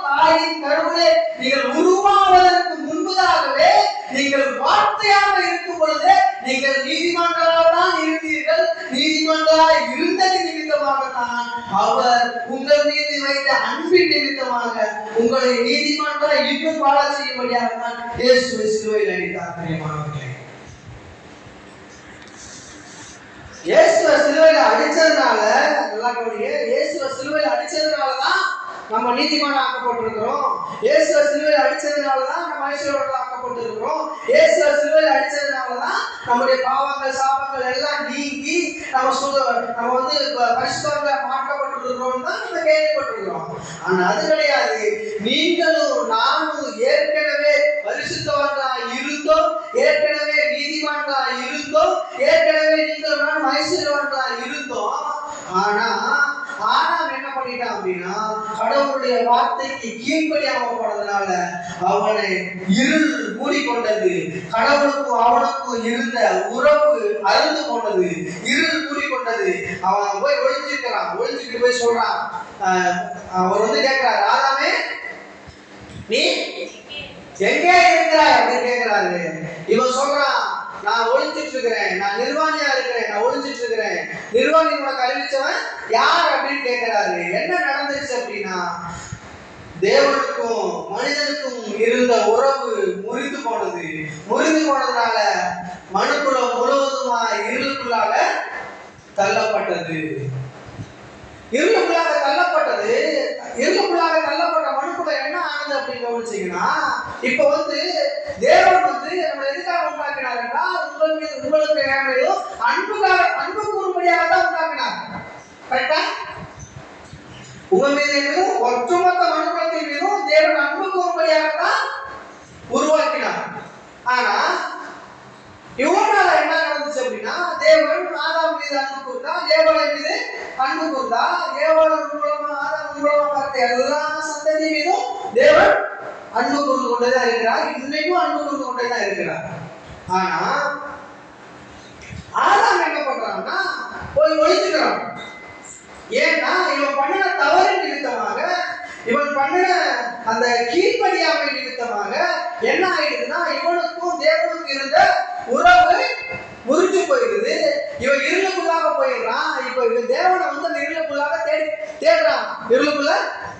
தாயின் கருவிலே நீங்கள் உருவாவதற்கு முன்பதாகவே நீங்கள் வார்த்தையாக இருக்கும் பொழுது நீங்கள் நீதிமன்றங்களாக தான் இருந்தீர்கள். நீதிமன்றங்களாக இருந்தது நிமித்தமாகத்தான் அவர் உங்கள் மீது வைத்த அன்பின் நிமித்தமாக உங்களை நீதிமன்றம் இன்னும் வாழ செய்யும்படியாகத்தான் இயேசுவை சிலுவையில் அடித்தார் பிரியமானவர்களே. இயேசுவை சிலுவையில் அடிச்சதுனால, நல்லா கவனிங்க, இயேசுவை சிலுவையில் அடிச்சதுனாலதான் நம்ம நீதிமான் ஆக்கப்பட்டிருக்கிறோம். இயேசுவை சிலுவையில் அடிச்சதுனாலதான் நம்ம ஐஸ்வர்யவான்கள் ஆக்கப்பட்டிருக்கிறோம். இயேசுவை சிலுவையில் அடிச்சதுனாலதான் நம்முடைய பாவங்கள் சாபங்கள் எல்லாம் நீங்கி நம்ம வந்து பரிசுத்தவான்களாக மாற்றப்பட்டிருக்கிறோம் தான் நம்ம கேள்விப்பட்டிருக்கிறோம். ஆனா அது கிடையாது. நீங்களும் நானும் ஏற்கனவே பரிசுத்தவான்களாக இருந்தோம், ஏற்கனவே நீதிமான்களாக இருந்தோம், ஏற்கனவே நீங்கள் நானும் ஐஸ்வர்யவான்களாக இருந்தோம். ஆனா என்ன பண்ணிட்டான் அப்படின்னா, கடவுளுடைய வார்த்தைக்கு கீழ்ப்படியாம போனதுனால அவனை இருள் மூடிக்கொண்டது. கடவுளுக்கும் அவனுக்கும் இருந்த உறவு அறுந்து போனது, இருள் மூடிக்கொண்டது. அவன் போய் ஒளிஞ்சுட்டு போய் சொல்றான். அவர் வந்து கேட்கிறார், ஆதாமே நீ எங்கே இருக்கிறாய் அப்படின்னு கேட்கிறாரு. இவன் சொல்றான், நான் ஒளிஞ்சிட்டு இருக்கிறேன், நான் நிர்வாணியா இருக்கிறேன், நான் ஒளிஞ்சிட்டு இருக்கிறேன். நிர்வாணி உனக்கு அறிவிச்சவன் யார் அப்படின்னு கேட்கிறாரு. என்ன நடந்துச்சு அப்படின்னா, தேவனுக்கும் மனிதனுக்கும் இருந்த உறவு முறிந்து போனது. முறிந்து போனதுனால மனுக்குலம் முழுவதுமா இருளுக்குள்ளாக தள்ளப்பட்டது. இருளுக்குள்ளாக தள்ளப்பட்ட மனுக்குலம் என்ன ஆனது அப்படின்னு கவனிச்சீங்கன்னா, இப்ப வந்து தேவன் வந்து நம்ம எதுக்காக உண்டாக்கினாருன்னா, உங்களுக்கு அன்பு கூறும்படியாக தான் உண்டாக்கினார். கரெக்டா? உங்க மீது ஒட்டுமொத்த மனுக்குலத்தின் மீதும் தேவன் அன்பு கூறும்படியாகத்தான் உருவாக்கினார். ஆனா இவனால என்ன நடந்துச்சு அப்படின்னா, தேவன் ஆதாம் மீது அன்பு கூர்ந்தா, ஏவாளை மீது அன்பு கூர்ந்தா, ஏவாளன் மூலமா ஆதாம் மூலமா பார்த்த எல்லா சந்ததி மீதும் தேவன் அன்பு கூர்ந்து கொண்டேதான் இருக்கிறார். இன்னைக்கும் அன்பு கூர்ந்து கொண்டேதான் இருக்கிறார். ஆனா ஆதாம் என்ன பண்றான்னா, போய் ஒழிச்சுக்கிறான். ஏன்னா இவன் பண்ணின தவறு நிமித்தமாக, இவன் பண்ணின அந்த கீழ்ப்படியாமை நிமித்தமாக என்ன ஆயிடுதுன்னா, இவனுக்கும் தேவனுக்கும் இருந்த உறவு முறிஞ்சு போயிடுது. இவன் இருளுக்குள்ளாக போயிடுறான். இப்ப இவன் தேவனை வந்து அந்த இருளுக்குள்ளாக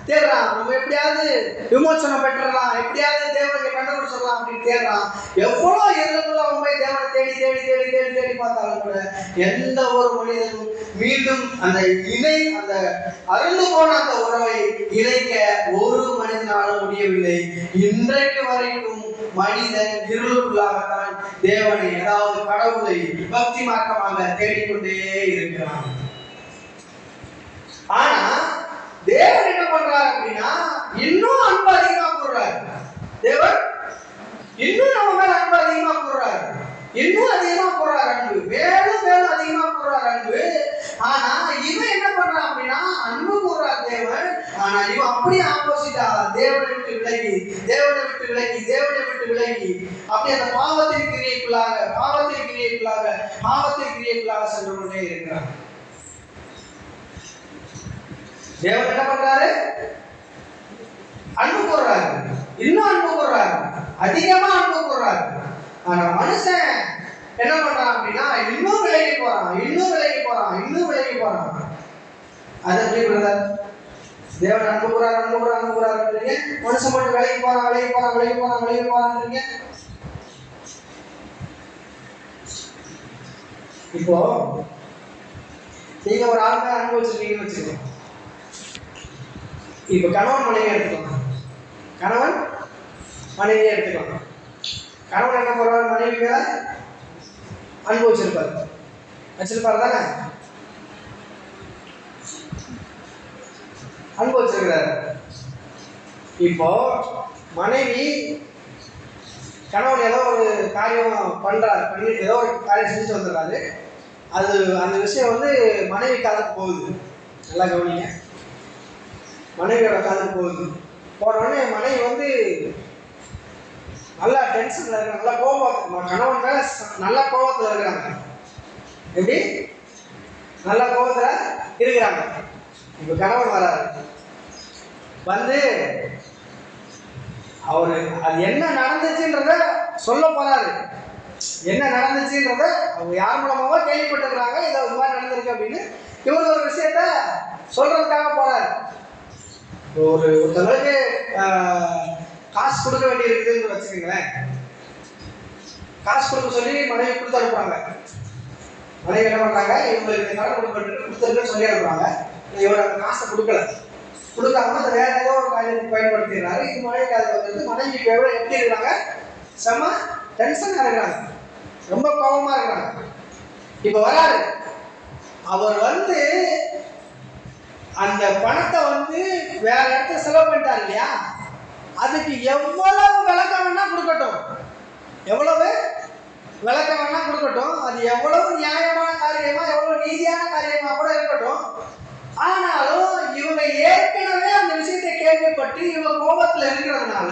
தேடுறான். நம்ம எப்படியாவது விமோசனம் பெற்றலாம், எப்படியாவது தேவனை கண்டுபிடிச்சிடலாம் அப்படின்னு தேடுறான். எவ்வளோ இருளுக்குள்ள போய் தேவனை தேடி பார்த்தாலும் கூட எந்த ஒரு மனிதனும் மீண்டும் அந்த அருந்து போன அந்த உறவை இணைக்க ஒரு மனிதனாலும் முடியவில்லை. இன்றைக்கு வரைக்கும் மனிதன் இருளுக்குள்ளாகத்தான் தேவனை, அதாவது கடவுளை பக்தி மார்க்கமாக தேடிக்கொண்டே இருக்கிறான். ஆனா தேவன் என்ன பண்றாரு அப்படின்னா, இன்னும் அன்பு அதிகமா கூறுறாரு. தேவன் இன்னும் நம்ம மேல அன்பு அதிகமா கூறுறாரு, இன்னும் அதிகமா கூறுறாரு அன்பு, மேலும் அதிகமா கூறுறாரு அன்பு. ஆனா இவன் என்ன பண்றான் அப்படின்னா, அன்பு கூறுறார் தேவன். ஆனா இவன் அப்படியே ஆப்போசிட்டா தேவனை விட்டு விலகி அப்படி அந்த பாவத்தின் கிரியைக்குள்ளாக சென்று கொண்டே இருக்கிறான். தேவன் என்ன பண்றாரு? அன்பு கூறுறாரு, இன்னும் அன்பு கூறுறாரு, அதிகமா அன்பு கூறுறாரு. ஆனா மனுஷன் என்ன பண்றான் அப்படின்னா இன்னும் விலகி போறான், இன்னும் விலகி போறான், இன்னும் விலகி போறான். அது எப்படி பிரதர்? தேவன் அனுப்புகிறார் அனுப்புகிறார் அனுப்புகிறாருன்றீங்க, மனுஷன் மட்டும் விலகி போறான் விலகி போறான் விலகி போறான் விலகி போறான்றீங்க. இப்போ நீங்க ஒரு ஆளுமே அனுபவிச்சிருக்கீங்கன்னு வச்சுக்கோங்க. இப்ப கணவன் மனைவி எடுத்துக்கலாம், கணவன் மனைவியை எடுத்துக்கலாம். கணவன் என்ன பண்ணுவார்? மனைவி மேல அனுபவிச்சிருப்பார், வச்சிருப்பாரு தானே, அனுபவிச்சிருக்கிறார். இப்போ மனைவி கணவன் ஏதோ ஒரு காரியம் பண்றாரு, பண்ணி ஏதோ ஒரு காரியம் செஞ்சுட்டு வந்துடுறாரு. அது அந்த விஷயம் வந்து மனைவி காதுக்கு போகுது. நல்லா கவனிங்க, மனைவியோட காதுக்கு போகுது. போன உடனே மனைவி வந்து நல்லா டென்ஷன்ல இருக்காங்க, நல்லா கோபம், கணவன் மேல நல்ல கோபத்துல இருக்கிறாங்க. எப்படி? நல்ல கோபத்துல இருக்கிறாங்க. இப்ப கணவன் வராரு, வந்து அவரு அது என்ன நடந்துச்சுன்றத சொல்ல போறாரு. என்ன நடந்துச்சுன்றத அவங்க யார் மூலமாவோ கேள்விப்பட்டிருக்கிறாங்க, இதை இது மாதிரி நடந்திருக்கு அப்படின்னு இவர் ஒரு விஷயத்த சொல்றதுக்காக போறாரு. ஒருத்தவங்களுக்கு காசு கொடுக்க வேண்டி இருக்குதுன்னு வச்சுக்கோங்களேன். காசு கொடுக்க சொல்லி மனைவி கொடுத்து அனுப்புறாங்க. மனைவி என்ன பண்றாங்க? இவங்களுக்கு கடன் கொடுத்துருக்குன்னு சொல்லி அனுப்புறாங்க. இவர் அந்த காசை கொடுக்காம அதை வேற ஏதோ ஒரு காரியத்துக்கு பயன்படுத்திடுறாரு. இது மனைவிக்கு அது வந்து மனைவி எவ்வளவு எப்படி இருக்கிறாங்க? செம டென்ஷனா இருக்கிறாங்க, ரொம்ப கோபமா இருக்கிறாங்க. இப்ப வராரு, அவர் வந்து அந்த பணத்தை வந்து வேற இடத்துல செலவு பண்ணிட்டார் இல்லையா, அதுக்கு எவ்வளவு விளக்கம் வேணா கொடுக்கட்டும், எவ்வளவு விளக்கம் வேணா கொடுக்கட்டும், அது எவ்வளவு நியாயமான காரியமா எவ்வளவு நீதியான காரியமா கூட இருக்கட்டும். ஆனாலும் இவங்க ஏற்கனவே அந்த விஷயத்தை கேள்விப்பட்டு இவங்க கோபத்துல இருக்கிறதுனால,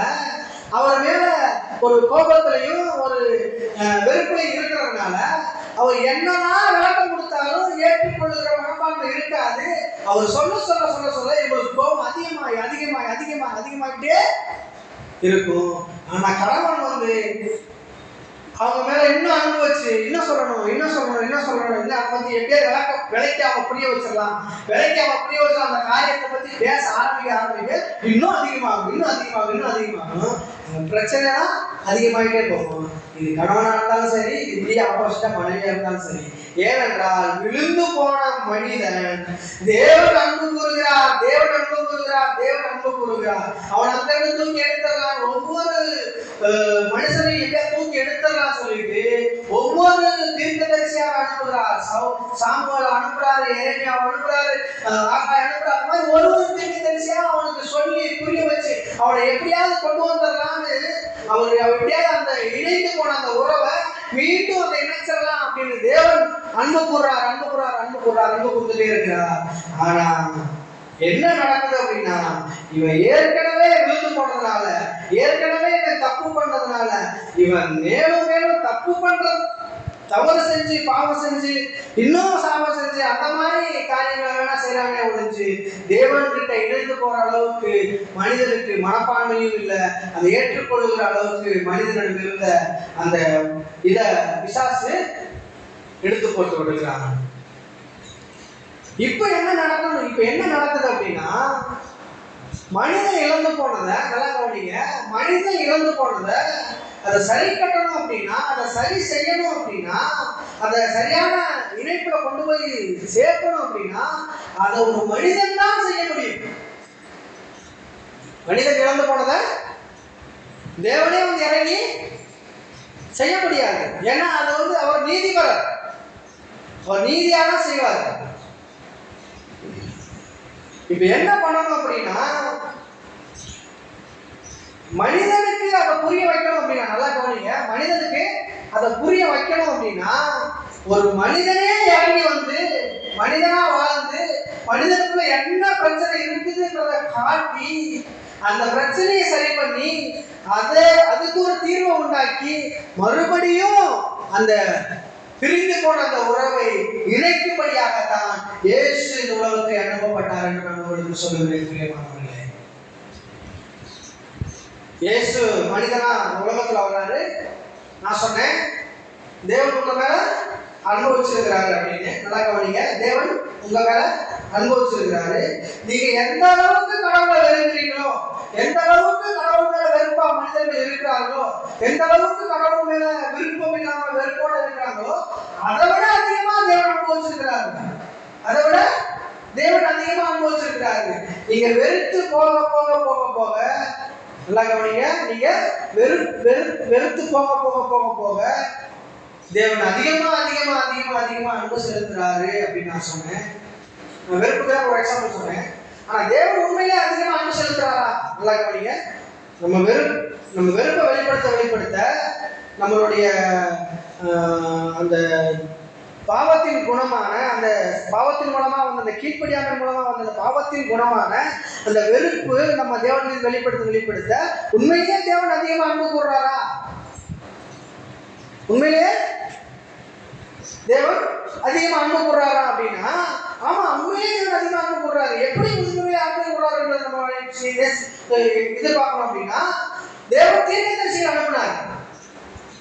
அவர் மேல ஒரு கோபத்திலையும் ஒரு வெறுப்புலையும் இருக்கிறதுனால, அவர் என்னதான் விளக்கம் கொடுத்தாலும் ஏற்றுக்கொள்ளுகிற மனப்பான்மை இருக்காது. அவர் சொல்ல சொல்ல சொல்ல சொல்ல இவங்களுக்கு கோபம் அதிகமாகிட்டே இருக்கும். ஆனா கணவன் வந்து அவங்க மேல இன்னும் அனுபவிச்சு இன்னும் சொல்லணும் இன்னும் அதை பத்தி எப்படியே விலைக்காம புரிய வச்சிடலாம், அந்த காரியத்தை பத்தி பேச ஆரம்பிக்க இன்னும் அதிகமாகும். பிரச்சனை தான் அதிகமாகிட்டே போகும். இது கணவனா இருந்தாலும் சரி, இப்படியே ஆப்போசிட்டா மனைவியா இருந்தாலும் சரி. ஏனென்றால் விழுந்து போன மனிதன் தேவன் அன்பு கூறுகிறார். அவன் அந்த தூக்கி எடுத்துடலாம், ஒவ்வொரு மனுஷனையும் எப்படியா தூக்கி எடுத்துடலாம் சொல்லிட்டு ஒவ்வொரு தீர்க்கதரிசியாக அனுப்புகிறார். சாமுவேல் அனுப்புறாரு, எரேமியாவை அனுப்புறாரு, ஆகாய் அனுப்புறாரு. அந்த மாதிரி ஒரு தீர்க்கதரிசியா அவனுக்கு சொல்லி புரிய வச்சு அவனை எப்படியாவது கொண்டு வந்துடலாம்னு அவர் எப்படியாவது அந்த இணைந்து போன அந்த உறவை மீண்டும் அதை இணைச்சிடலாம் அப்படின்னு தேவன் அன்பு கூறுந்துட்டே இருக்கிறார். ஆனா என்ன நடக்குது அப்படின்னா, இவன் ஏற்கனவே விழுந்து போனதுனால, ஏற்கனவே இவன் தப்பு பண்ணதுனால, இவன் மேலும் மேலும் தவறு செஞ்சு பாவம் செஞ்சு இன்னும் சாபம் செஞ்சு அந்த மாதிரி காரியங்களை வேணா செய்யறானே ஒழிஞ்சு தேவன் கிட்ட இணைந்து போற அளவுக்கு மனிதனுக்கு மனப்பான்மையும் இல்லை. அதை ஏற்றுக்கொள்ளுகிற அளவுக்கு மனிதனுக்கு இருந்த அந்த இதை பிசாசு எடுத்து போட்டு விடுகிறான். இப்ப என்ன நடக்குது அப்படின்னா, மனிதன் இழந்து போனதை நல்லா கவனிங்க. மனிதன் இழந்து போனதை அதை சரி கட்டணும் அப்படின்னா, அதை சரி செய்யணும் அப்படின்னா, அதை சரியான இணைப்புல கொண்டு போய் சேர்க்கணும் அப்படின்னா, அதை ஒரு மனிதன் தான் செய்ய முடியும். மனிதன் இழந்து போனதை தேவனே வந்து இறங்கி செய்ய முடியாது. ஏன்னா அது வந்து அவர் நீதிபரர், அவர் நீதியாக தான் செய்வார். இப்ப என்ன பண்ணணும் அப்படின்னா, மனிதனுக்கு அதை புரிய வைக்கணும் அப்படின்னா, நல்லா கவனிங்க, மனிதனுக்கு அதை புரிய வைக்கணும் அப்படின்னா ஒரு மனிதனே இறங்கி வந்து மனிதனா வாழ்ந்து மனிதனுக்குள்ள என்ன பிரச்சனை இருக்குதுன்றத காட்டி அந்த பிரச்சனையை சரி பண்ணி அதுக்கு ஒரு தீர்வை உண்டாக்கி மறுபடியும் அந்த பிரிந்து போன அந்த உறவை இணைக்கும்படியாகத்தான் இயேசு இந்த உலகத்தை அனுப்பப்பட்டார் என்று நான் உங்களுக்கு சொல்லுகிறேன். பிரியமானவர்களே, இயேசு மனிதனா உலகத்துல வர்றாரு. நான் சொன்னேன் தேவன் உங்க மேல அனுபவிச்சிருக்கிறாரு அப்படின்னு நல்லா கவனிங்க. தேவன் உங்க மேல அனுபவிச்சிருக்கிறாரு. நீங்க எந்த அளவுக்கு கடவுளை வெறுக்கிறீங்களோ, எந்த அளவுக்கு கடவுள் மேல வெறுப்பா மனிதர்கள் இருக்கிறார்களோ, எந்த அளவுக்கு கடவுள் மேல விருப்பம் இல்லாம வெறுப்போட இருக்கிறாங்களோ, அதை விட அதிகமா தேவன் அனுபவிச்சிருக்கிறாரு. அதை விட தேவன் அதிகமா அனுபவிச்சிருக்கிறாரு. நீங்க வெறுத்து போக போக போக போக நல்லா கவனிங்க, நீங்க வெறுத்து போக போக போக போக தேவன் அதிகமா அதிகமா அதிகமா அதிகமா அன்பு செலுத்துறாரு அப்படின்னு நான் சொன்னேன். வெறுப்புக்காக ஒரு எக்ஸாம்பிள் சொன்னேன். ஆனா தேவன் உண்மையிலே அதிகமா அன்பு செலுத்துறாரா? நல்லா கவனிங்க. நம்ம வெறுப்பை வெளிப்படுத்த நம்மளுடைய அந்த பாவத்தின் குணமான, அந்த பாவத்தின் மூலமா வந்த அந்த கீழ்ப்படியாமை மூலமா வந்த அந்த பாவத்தின் குணமான அந்த வெறுப்பு நம்ம தேவன் மீது வெளிப்படுத்த உண்மையிலே தேவன் அதிகமா அன்பு கூறுறாரா? உண்மையிலே தேவன் அதிகமா அன்பு கூறுறாரா அப்படின்னா, ஆமா உண்மையிலே தேவன் அதிகமா அன்பு கூறுறாரு. எப்படி உண்மையிலே அன்பு கூறுறாருன்றது நம்ம எதிர்பார்க்கணும் அப்படின்னா, தேவன் தீர்க்கதரிசிகளை அனுப்பினாரு.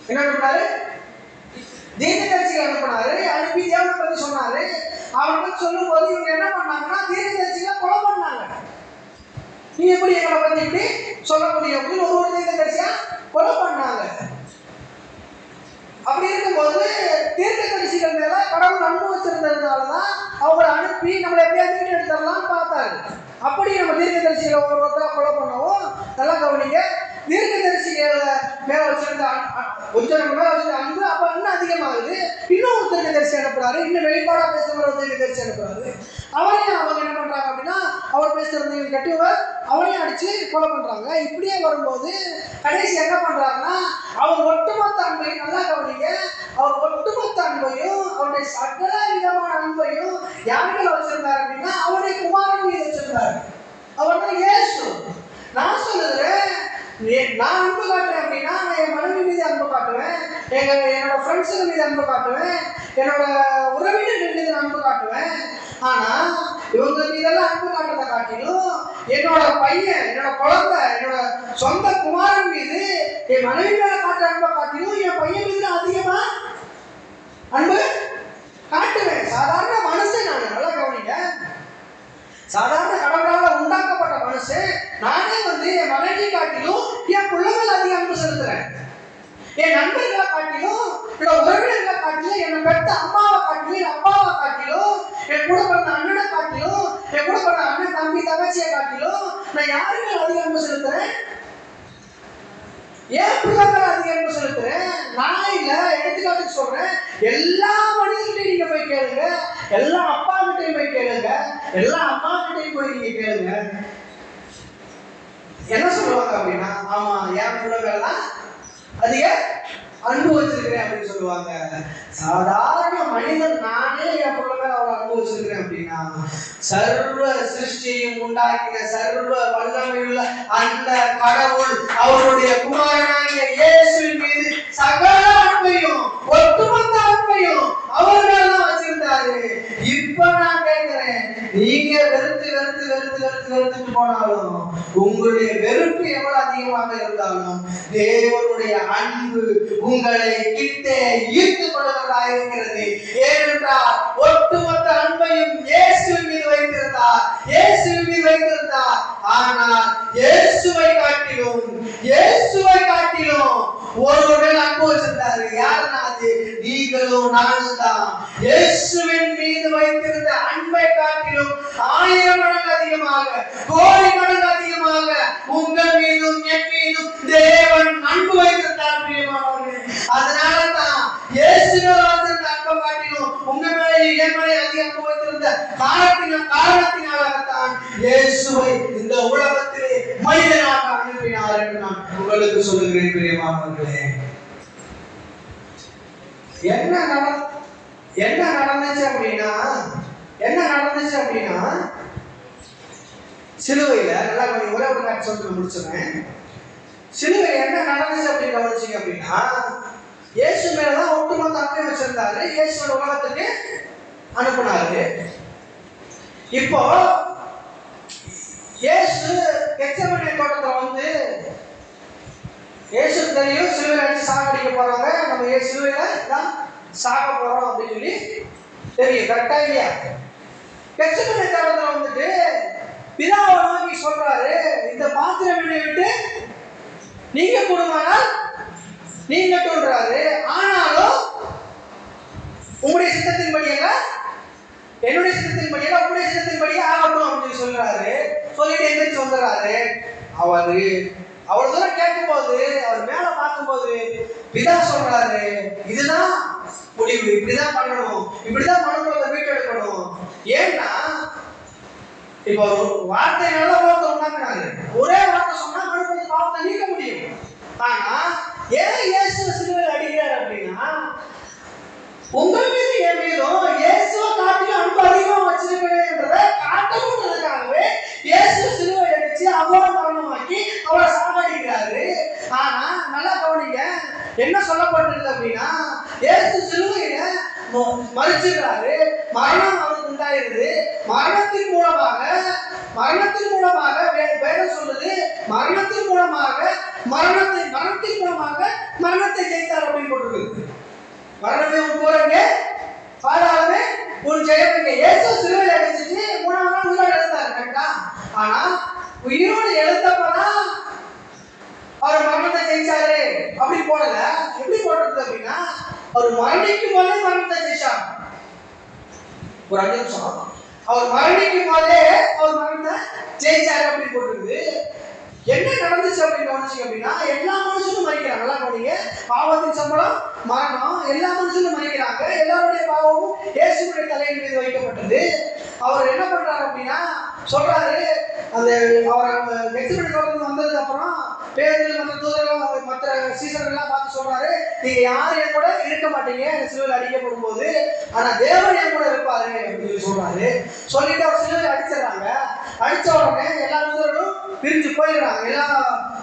என்ன அனுப்பினாரு? தீர்க்கதரிசிகளை அனுப்பினாரு. அனுப்பி தேவனை பத்தி சொன்னாரு. அவனுக்கு சொல்லும் போது இவங்க என்ன பண்ணாங்கன்னா, தீர்க்கதரிசிகளை கொலை பண்ணாங்க. நீ எப்படி எங்களை பத்தி இப்படி சொல்ல முடியும் அப்படின்னு ஒரு தீர்க்கதரிசியா கொலை பண்ணாங்க. அப்படி இருக்கும்போது தீர்க்கதரிசிகள் மேல கடவுள் அனுபவிச்சிருந்ததுனாலதான் அவங்களை அனுப்பி நம்மளை எப்படியாவது வீட்டு எடுத்துடலாம்னு பார்த்தாரு. அப்படி நம்ம தீர்க்கதரிசிகளை ஒருத்தர கொலை பண்ணவும் நல்லா கவனிங்க. தீர்க்கதரிசிகளை மேல வச்சிருந்த கொஞ்சம் மேல வச்சிருந்த அன்பு அப்ப இன்னும் அதிகமாகுது. இன்னும் ஒரு தீர்க்கதரிசி அனுப்புறாரு. இன்னும் வெளிப்பாடா பேசுற ஒரு தீர்க்கதரிசி அனுப்புறாரு. அவரையும் அவங்க என்ன பண்றாங்க அப்படின்னா, அவர் பேசுறது கட்டியவர் அவரையும் அடிச்சு கொலை பண்றாங்க. இப்படியே வரும்போது கடைசி என்ன பண்றாங்கன்னா, அவர் ஒட்டுமொத்த அன்பையும் நல்லா கவனிங்க, அவர் ஒட்டுமொத்த அன்பையும் அவருடைய சகல விதமான அன்பையும் யாருக்குள்ள வச்சிருந்தாரு அப்படின்னா, அவருடைய குமாரன் மீது வச்சிருந்தாரு. அவர் தான் இயேசு. நான் சொல்லுறேன், நான் அன்பு காட்டுறேன் அப்படின்னா நான் என் மனைவி மீது அன்பு காட்டுவேன், என்னோட ஃப்ரெண்ட்ஸுங்க மீது அன்பு காட்டுவேன், என்னோட உறவினர்கள் மீது அன்பு காட்டுவேன். ஆனா இவங்க மீதெல்லாம் அன்பு காட்டுறதை காட்டிலும் என்னோட பையன், என்னோட குழந்தை, என்னோட சொந்த குமாரன் மீது என் மனைவி மேல காட்டுற அன்பை காட்டிலும் என் பையன் மீது அதிகமா அன்பு காட்டுவேன். சாதாரண மனுஷன் நான், நல்லா கவனிங்க. சாதாரண கடவுளால் உண்டாக்கப்பட்ட மனுஷன் நானே என் மனைவியை காட்டிலும் என் பிள்ளைகள் அதிக அன்பு செலுத்துறேன். என் நண்பர்களை காட்டிலும், என்னோட உறவினர்களை காட்டிலும், என்னை பெற்ற அம்மாவை காட்டிலும், என் அப்பாவை காட்டிலும், என் கூட பிறந்த அண்ணனை காட்டிலும், என் கூட பிறந்த அண்ணன் தம்பி தங்கச்சியை காட்டிலும் நான் யாருமே அதிக அன்பு செலுத்துறேன்? ஏன் பிள்ளைகளை அதிக அன்பு செலுத்துறேன்? நான் இல்ல, எடுத்துக்காட்டுக்கு சொல்றேன். எல்லா மனிதர்கிட்டையும் நீங்க போய் கேளுங்க, எல்லா அப்பா கிட்டையும் போய் கேளுங்க, எல்லா அம்மா கிட்டையும் போய் நீங்க கேளுங்க. என்ன சொல்லுவாங்க அப்படின்னா, ஆமா என் பிள்ளைகள்லாம் அதிக அன்பு வச்சிருக்கிறேன் அப்படின்னு சொல்லுவாங்க. சாதாரண மனிதன் நானே என் பிள்ளைகள் அவரை அன்பு வச்சிருக்கிறேன் அப்படின்னா, சர்வ சிருஷ்டியையும் உண்டாக்கின சர்வ வல்லமையுள்ள அந்த கடவுள் அவருடைய குமாரனாகிய இயேசுவின் மீது சகல அன்பையும் ஒட்டுமொத்த அன்பையும் அவர்கள் தான் வச்சிருந்தாரு. இப்ப நான் கேட்கிறேன், நீங்க வெறுத்து போனாலும், உங்களுடைய வெறுப்பு எவ்வளவு அதிகமாக இருந்தாலும், தேவனுடைய அன்பு உங்களை கிட்டே ஈர்த்துக் கொள்வதாக இருக்கிறது. ஏனென்றால் ஒட்டுமொத்த அன்பையும் இயேசுவின் மீது வைத்திருந்தார். ஆனால் இயேசுவை காட்டிலும் ஒருவரை அன்பு வச்சிருந்தாரு. யாருன்னா அது நீங்களும் நானும் தான். இயேசுவின் மீது வைத்திருந்த அன்பை காட்டிலும் 1000 மடங்கு அதிகமாக, கோடி மடங்கு அதிகமாக உங்கள் மீதும் என் மீதும் தேவன் அன்பு வைத்திருந்தார் பிரியமானவர்களே. அதனால தான் இயேசுவின் அன்பை காட்டிலும் உங்க மேலே என் மேலே அதிக அன்பு வைத்திருந்த காரணத்தினால்தான் இயேசுவை இந்த உலகத்திலே மனிதனாக அனுப்பினார் என்று நான் உங்களுக்கு சொல்லுகிறேன் பிரியமானவர்களே. என்ன நடந்துச்சு அப்படின்னா சிலுவையில, நல்லா ஒரே ஒரு காட்சி சொல்லி முடிச்சுறேன். சிலுவையில என்ன நடந்துச்சு அப்படின்னு கவனிச்சீங்க அப்படின்னா, இயேசு மேலதான் ஒட்டுமொத்த அன்பை வச்சிருந்தாரு. இயேசுவோட உலகத்துக்கு அனுப்பினாரு. இப்போ இயேசு கெத்செமனே தோட்டத்துல இயேசுக்கு தெரியும் சிலுவையில் அடிச்சு சாகடிக்க போறாங்க, நம்ம சிலுவையில தான் சாக போறோம் அப்படின்னு சொல்லி தெரியும். கரெக்டா இல்லையா? கெட்செமனே தோட்டத்துல வந்துட்டு பிதாவை நோக்கி சொல்றாரு, இந்த பாத்திரம் என்னை விட்டு நீங்க கூடுமானால் நீங்க தோன்றாரு, ஆனாலும் உங்களுடைய சித்தத்தின்படியாக என்னுடைய சித்தத்தின்படியாக உங்களுடைய சித்தத்தின்படியே ஆகட்டும் அப்படின்னு சொல்றாரு. சொல்லிட்டு எந்திரிச்சு வந்துடுறாரு. அவரு அவ்வளவு தூரம் கேட்கும் போது அவர் மேல பார்க்கும்போது பிதா சொல்றாரு, இதுதான் முடிவு, இப்படிதான் பண்ணணும், இப்படிதான் மனுக்குலத்தை மீட்டெடுக்கணும். ஏன்னா இப்போ வார்த்தைனால ஒருத்தர் உண்டாக்குனாரு, ஒரே வார்த்தை சொன்னா மனுக்குலத்தை பாவத்தை நீக்க முடியும். ஆனா ஏன் இயேசு சிலுவையில் அடிக்கிறார் அப்படின்னா, உங்கள் மீது என் மீதும் இயேசுவை காட்டிலும் அன்பு அதிகமாக வச்சிருக்கிறேன்றதை காட்டணுன்றதுக்காகவே இயேசு சிலுவை அடிச்சு அவரை மரணமாக்கி அவரை சாகடிக்கிறாரு. ஆனா நல்லா கவனிங்க, என்ன சொல்லப்பட்டிருக்கு அப்படின்னா, இயேசு சிலுவையில மரிச்சிடுறாரு, மரணம் அவருக்கு உண்டாயிருது. மரணத்தின் மூலமாக வேதம் சொல்லுது, மரணத்தின் மூலமாக மரணத்தை ஜெயித்தார் அப்படின்னு போட்டிருக்கு. மரணமே உன் போறங்க, பாதாளமே உன் ஜெயமே. இயேசு சிலுவையில் அடிச்சிட்டு 3ஆம் நாள் உயிரோடு எழுந்தார். கரெக்டா? ஆனா உயிரோடு எழுந்தப்பதான் அவர் மரணத்தை ஜெயிச்சாரு அப்படி போடல. எப்படி போடுறது அப்படின்னா, அவர் மரணிக்கும் போதே மரணத்தை ஜெயிச்சார். ஒரு 5 நிமிஷம், அவர் மரணிக்கும் போதே அவர் மரணத்தை ஜெயிச்சாரு அப்படின்னு போட்டுருக்குது. என்ன நடந்துச்சு அப்படின்னு கவனிச்சிங்க அப்படின்னா, எல்லா மனுஷனும் மறிக்கிறாங்க. நல்லா கவனிங்க, பாவத்தின் சம்பளம் மரணம். எல்லா மனுஷனும் மறிக்கிறாங்க. எல்லாருடைய பாவமும் இயேசுவுடைய தலையின் மீது வைக்கப்பட்டது. அவர் என்ன பண்றாரு அப்படின்னா சொல்றாரு, அந்த அவர் கெட்செமனே தோட்டத்துக்கு வந்ததுக்கு அப்புறம் பேதுரு மற்ற தூதர்கள் மற்ற சீசர்கள்லாம் பார்த்து சொல்றாரு, நீங்க யாரும் என் கூட இருக்க மாட்டீங்க சிலுவையில் அடிக்கப்படும் போது, ஆனா தேவன் என் கூட இருப்பாரு அப்படின்னு சொல்றாரு. சொல்லிட்டு அவர் சிலுவையில் அடிச்சிடறாங்க. அடிச்ச உடனே எல்லா தூதர்களும் பிரிஞ்சு போயிடுறாங்க, எல்லா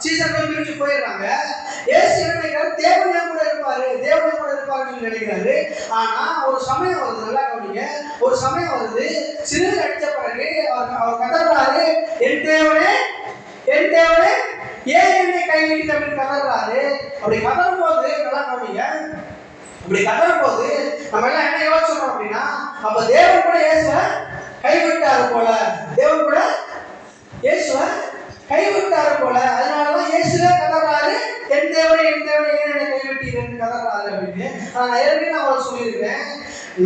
சீசர்களும் பிரிஞ்சு போயிடுறாங்க. இயேசு என்ன நினைக்கிறாரு, தேவன் என் கூட இருப்பாருன்னு நினைக்கிறாரு. ஆனா ஒரு சமயம் வருது, நல்லா கவனிங்க, ஒரு சமயம் வருது, சிலுவையில் அடிச்ச பிறகு அவர் கதறாரு, என் தேவனே ஏன் என்னை கைவிட்டு அப்படின்னு கதறாரு. அப்படி கதறும் போது நல்லா கவனிங்க, அப்படி கதறும் போது நம்ம எல்லாம் என்ன யோசிச்சோம் அப்படின்னா, அப்ப தேவன் கூட இயேசுவை கைவிட்டாரு போல, தேவன் கூட இயேசுவை கைவிட்டாரு போல. அதனாலதான் இயேசுவே கதறாரு, என் தேவனே ஏன் என்னை கைவிட்டீங்கன்னு கதறாரு அப்படின்னு. நான் ஏற்கனவே நான் சொல்லியிருக்கேன்,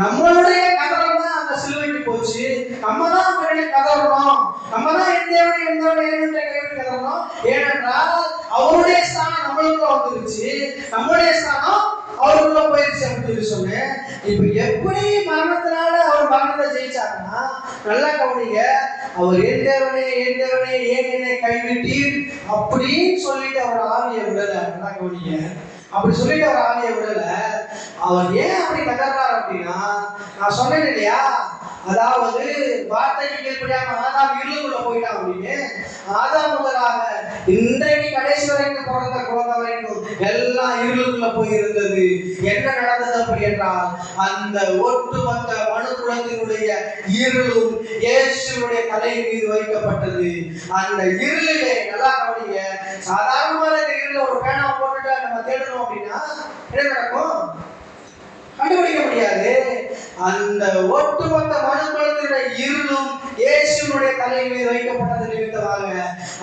நம்மளுடைய கதறம் தான் அந்த சிலுவைக்கு போச்சு. நம்ம தான் கதறணும், நம்ம தான் என் தேவனே ஏன் கைவிட்டு கதறணும். ஏனென்றால் அவருடைய ஸ்தானம் நம்மளுக்குள்ள வந்துருச்சு, நம்மளுடைய ஸ்தானம் அவருக்குள்ள போயிருச்சு அப்படின்னு சொன்னேன். இப்ப எப்படி மரணத்தினால அவர் மரணத்தை ஜெயிச்சாருன்னா, நல்லா கவனிங்க, அவர் என் தேவனே ஏன் என்னை கைவிட்டீர் அப்படின்னு சொல்லிட்டு அவர் ஆவியை விடல. நல்லா கவனிங்க, அப்படி சொல்லிட்டு அவர் ஆவியை விடல. அவர் ஏன் அப்படி கதறாரு அப்படின்னா, நான் சொன்னேன் இல்லையா, அதாவது வார்த்தைக்கு கீழ்ப்படியாம ஆதாம் இருளுக்குள்ள போயிட்டான் அப்படின்னு. ஆதாம் முதலாக இன்றைக்கு கடைசி வரைக்கும் பிறந்த குழந்தை வரைக்கும் எல்லாம் இருளுக்குள்ள போய் இருந்தது. என்ன நடந்தது அப்படி என்றால், அந்த ஒட்டுமொத்த மனு குலத்தினுடைய இருளும் இயேசுவுடைய தலை மீது வைக்கப்பட்டது. அந்த இருளிலே நல்லா கவனிங்க, சாதாரணமான இருளில் ஒரு பேனா போட்டுட்டு நம்ம தேடணும் அப்படின்னா என்ன நடக்கும்? கண்டுபிடிக்க முடியாது. அந்த ஒட்டுமொத்த மனுக்குலத்தினுடைய இருளும் இயேசுவுடைய தலை மீது வைக்கப்பட்டது நிமித்தமாக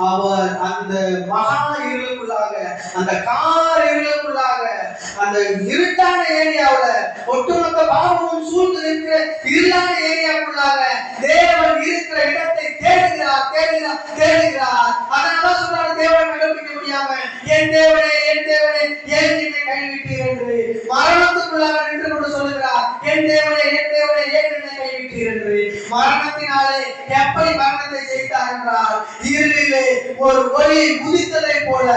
அவர் அந்த மகா இருளுக்குள்ளாக, அந்த கார் இருளுக்குள்ளாக, அந்த இருட்டான ஏரியாவில் ஒட்டுமொத்த பாவமும் சூழ்ந்து இருக்கிற இருளான ஏரியாவுக்குள்ளாக தேவன் இருக்கிற இடத்தை தேடுகிறார். அதனால சொல்றாரு, தேவன் கண்டுபிடிக்க முடியாம என் தேவனே ஏன் என்னை கைவிட்டீர் என்று மரணத்துக்குள்ளாக நின்று கொண்டு சொல்லுகிறார், என் தேவனே ஏன் என்னை கைவிட்டீர் என்று. மரணத்தினாலே எப்படி மரணத்தை ஜெயித்தார் என்றால், இருளிலே ஒரு ஒளி உதித்ததை போல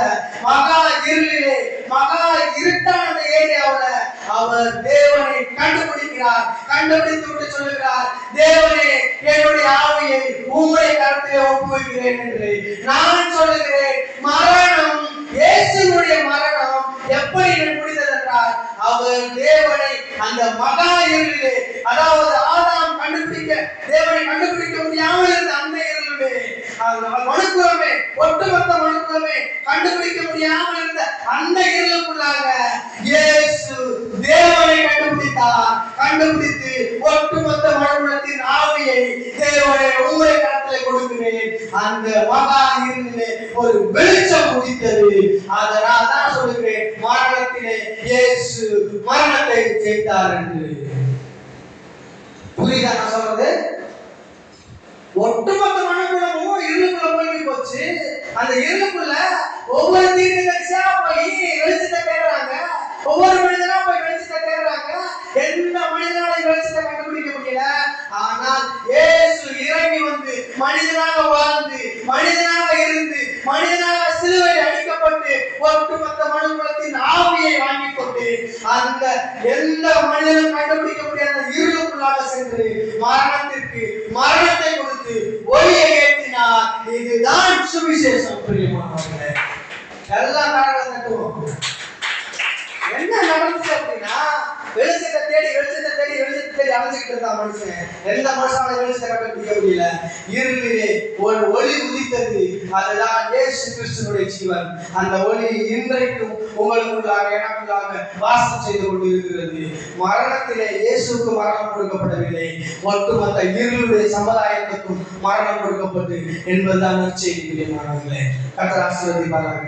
மகா இருளிலே மகா இருட்டான ஏரியாவில் அவர் தேவனை கண்டுபிடிக்கிறார். கண்டுபிடித்து விட்டு சொல்லுகிறார், தேவனே என்னுடைய ஆவியை உம்முடைய கரத்திலே ஒப்புவிக்கிறேன் என்று. நான் சொல்லுகிறேன், மரணம், இயேசுவுடைய மரணம் எப்படி முடிந்தது என்றால், அவர் தேவனை அந்த மகா இருளிலே, அதாவது ஆதாம் தேவனை கண்டுபிடிக்க முடியாமல் இருந்த அந்த இருளிலே, மனுக்குலமே ஒட்டுமொத்த மனுக்குலமே கண்டுபிடிக்க முடியாமல் இருந்த அந்த இருளுக்குள்ளாக இயேசு தேவனை கண்டுபிடித்தார். கண்டுபிடித்து ஒட்டுமொத்த மனுக்குலத்தின் ஆவியை தேவனை உங்களை கருத்தில் கொடுக்கிறேன். அந்த மகா இருளிலே ஒரு வெளிச்சம் உதித்தது. அதனால் தான் சொல்கிறேன், மரணத்திலே இயேசு மரணத்தை ஜெயித்தார் என்று. புரியுதா நான் சொல்றது? ஒட்டுமொத்த மனுக்குலமும் இருளுக்குள்ள போய் போச்சு. அந்த இருளுக்குள்ள ஒவ்வொரு தீர்க்கதரிசியா போய் வெளிச்சத்தை தேடுறாங்க. ஒவ்வொரு மனிதனா போய் வெளிச்சத்தை தேடுறாங்க. எந்த மனிதனால வெளிச்சத்தை கண்டுபிடிக்க முடியல. ஆனால் இயேசு இறங்கி வந்து மனிதனாக வாழ்ந்து மனிதனாக இருந்து மனிதனாக சிலுவையில் அடிக்கப்பட்டு ஒட்டுமொத்த மனுக்குலத்தின் ஆவியை வாங்கி கொண்டு அந்த எந்த மனிதனும் கண்டுபிடிக்க முடியாத இருளுக்குள்ளாக சென்று மரணத்திற்கு மரணத்தை கொடுத்து ஒளியை ஏற்றினார். இதுதான் சுவிசேஷம். பிரியமானவர்களே, எல்லாம் காரணம் தட்டுவோம். என்ன நடந்துச்சு அப்படின்னா, வெளிச்சத்தை தேடி அலைஞ்சிட்டு இருந்தா மனுஷன். எந்த மனுஷனால வெளிச்சத்தை கண்டுபிடிக்க முடியல. இருளிலே ஒரு ஒளி உதித்தது. அதுதான் இயேசு கிறிஸ்துவினுடைய ஜீவன். அந்த ஒளி இன்றைக்கும் உங்களுக்குள்ளாக எனக்குள்ளாக வாசம் செய்து கொண்டு இருக்கிறது. மரணத்திலே இயேசுக்கு மரணம் கொடுக்கப்படவில்லை, ஒட்டுமொத்த இருளுடைய சமுதாயத்துக்கும் மரணம் கொடுக்கப்பட்டு என்பதுதான் நற்செய்தி. கர்த்தர் ஆசீர்வதிப்பாராக.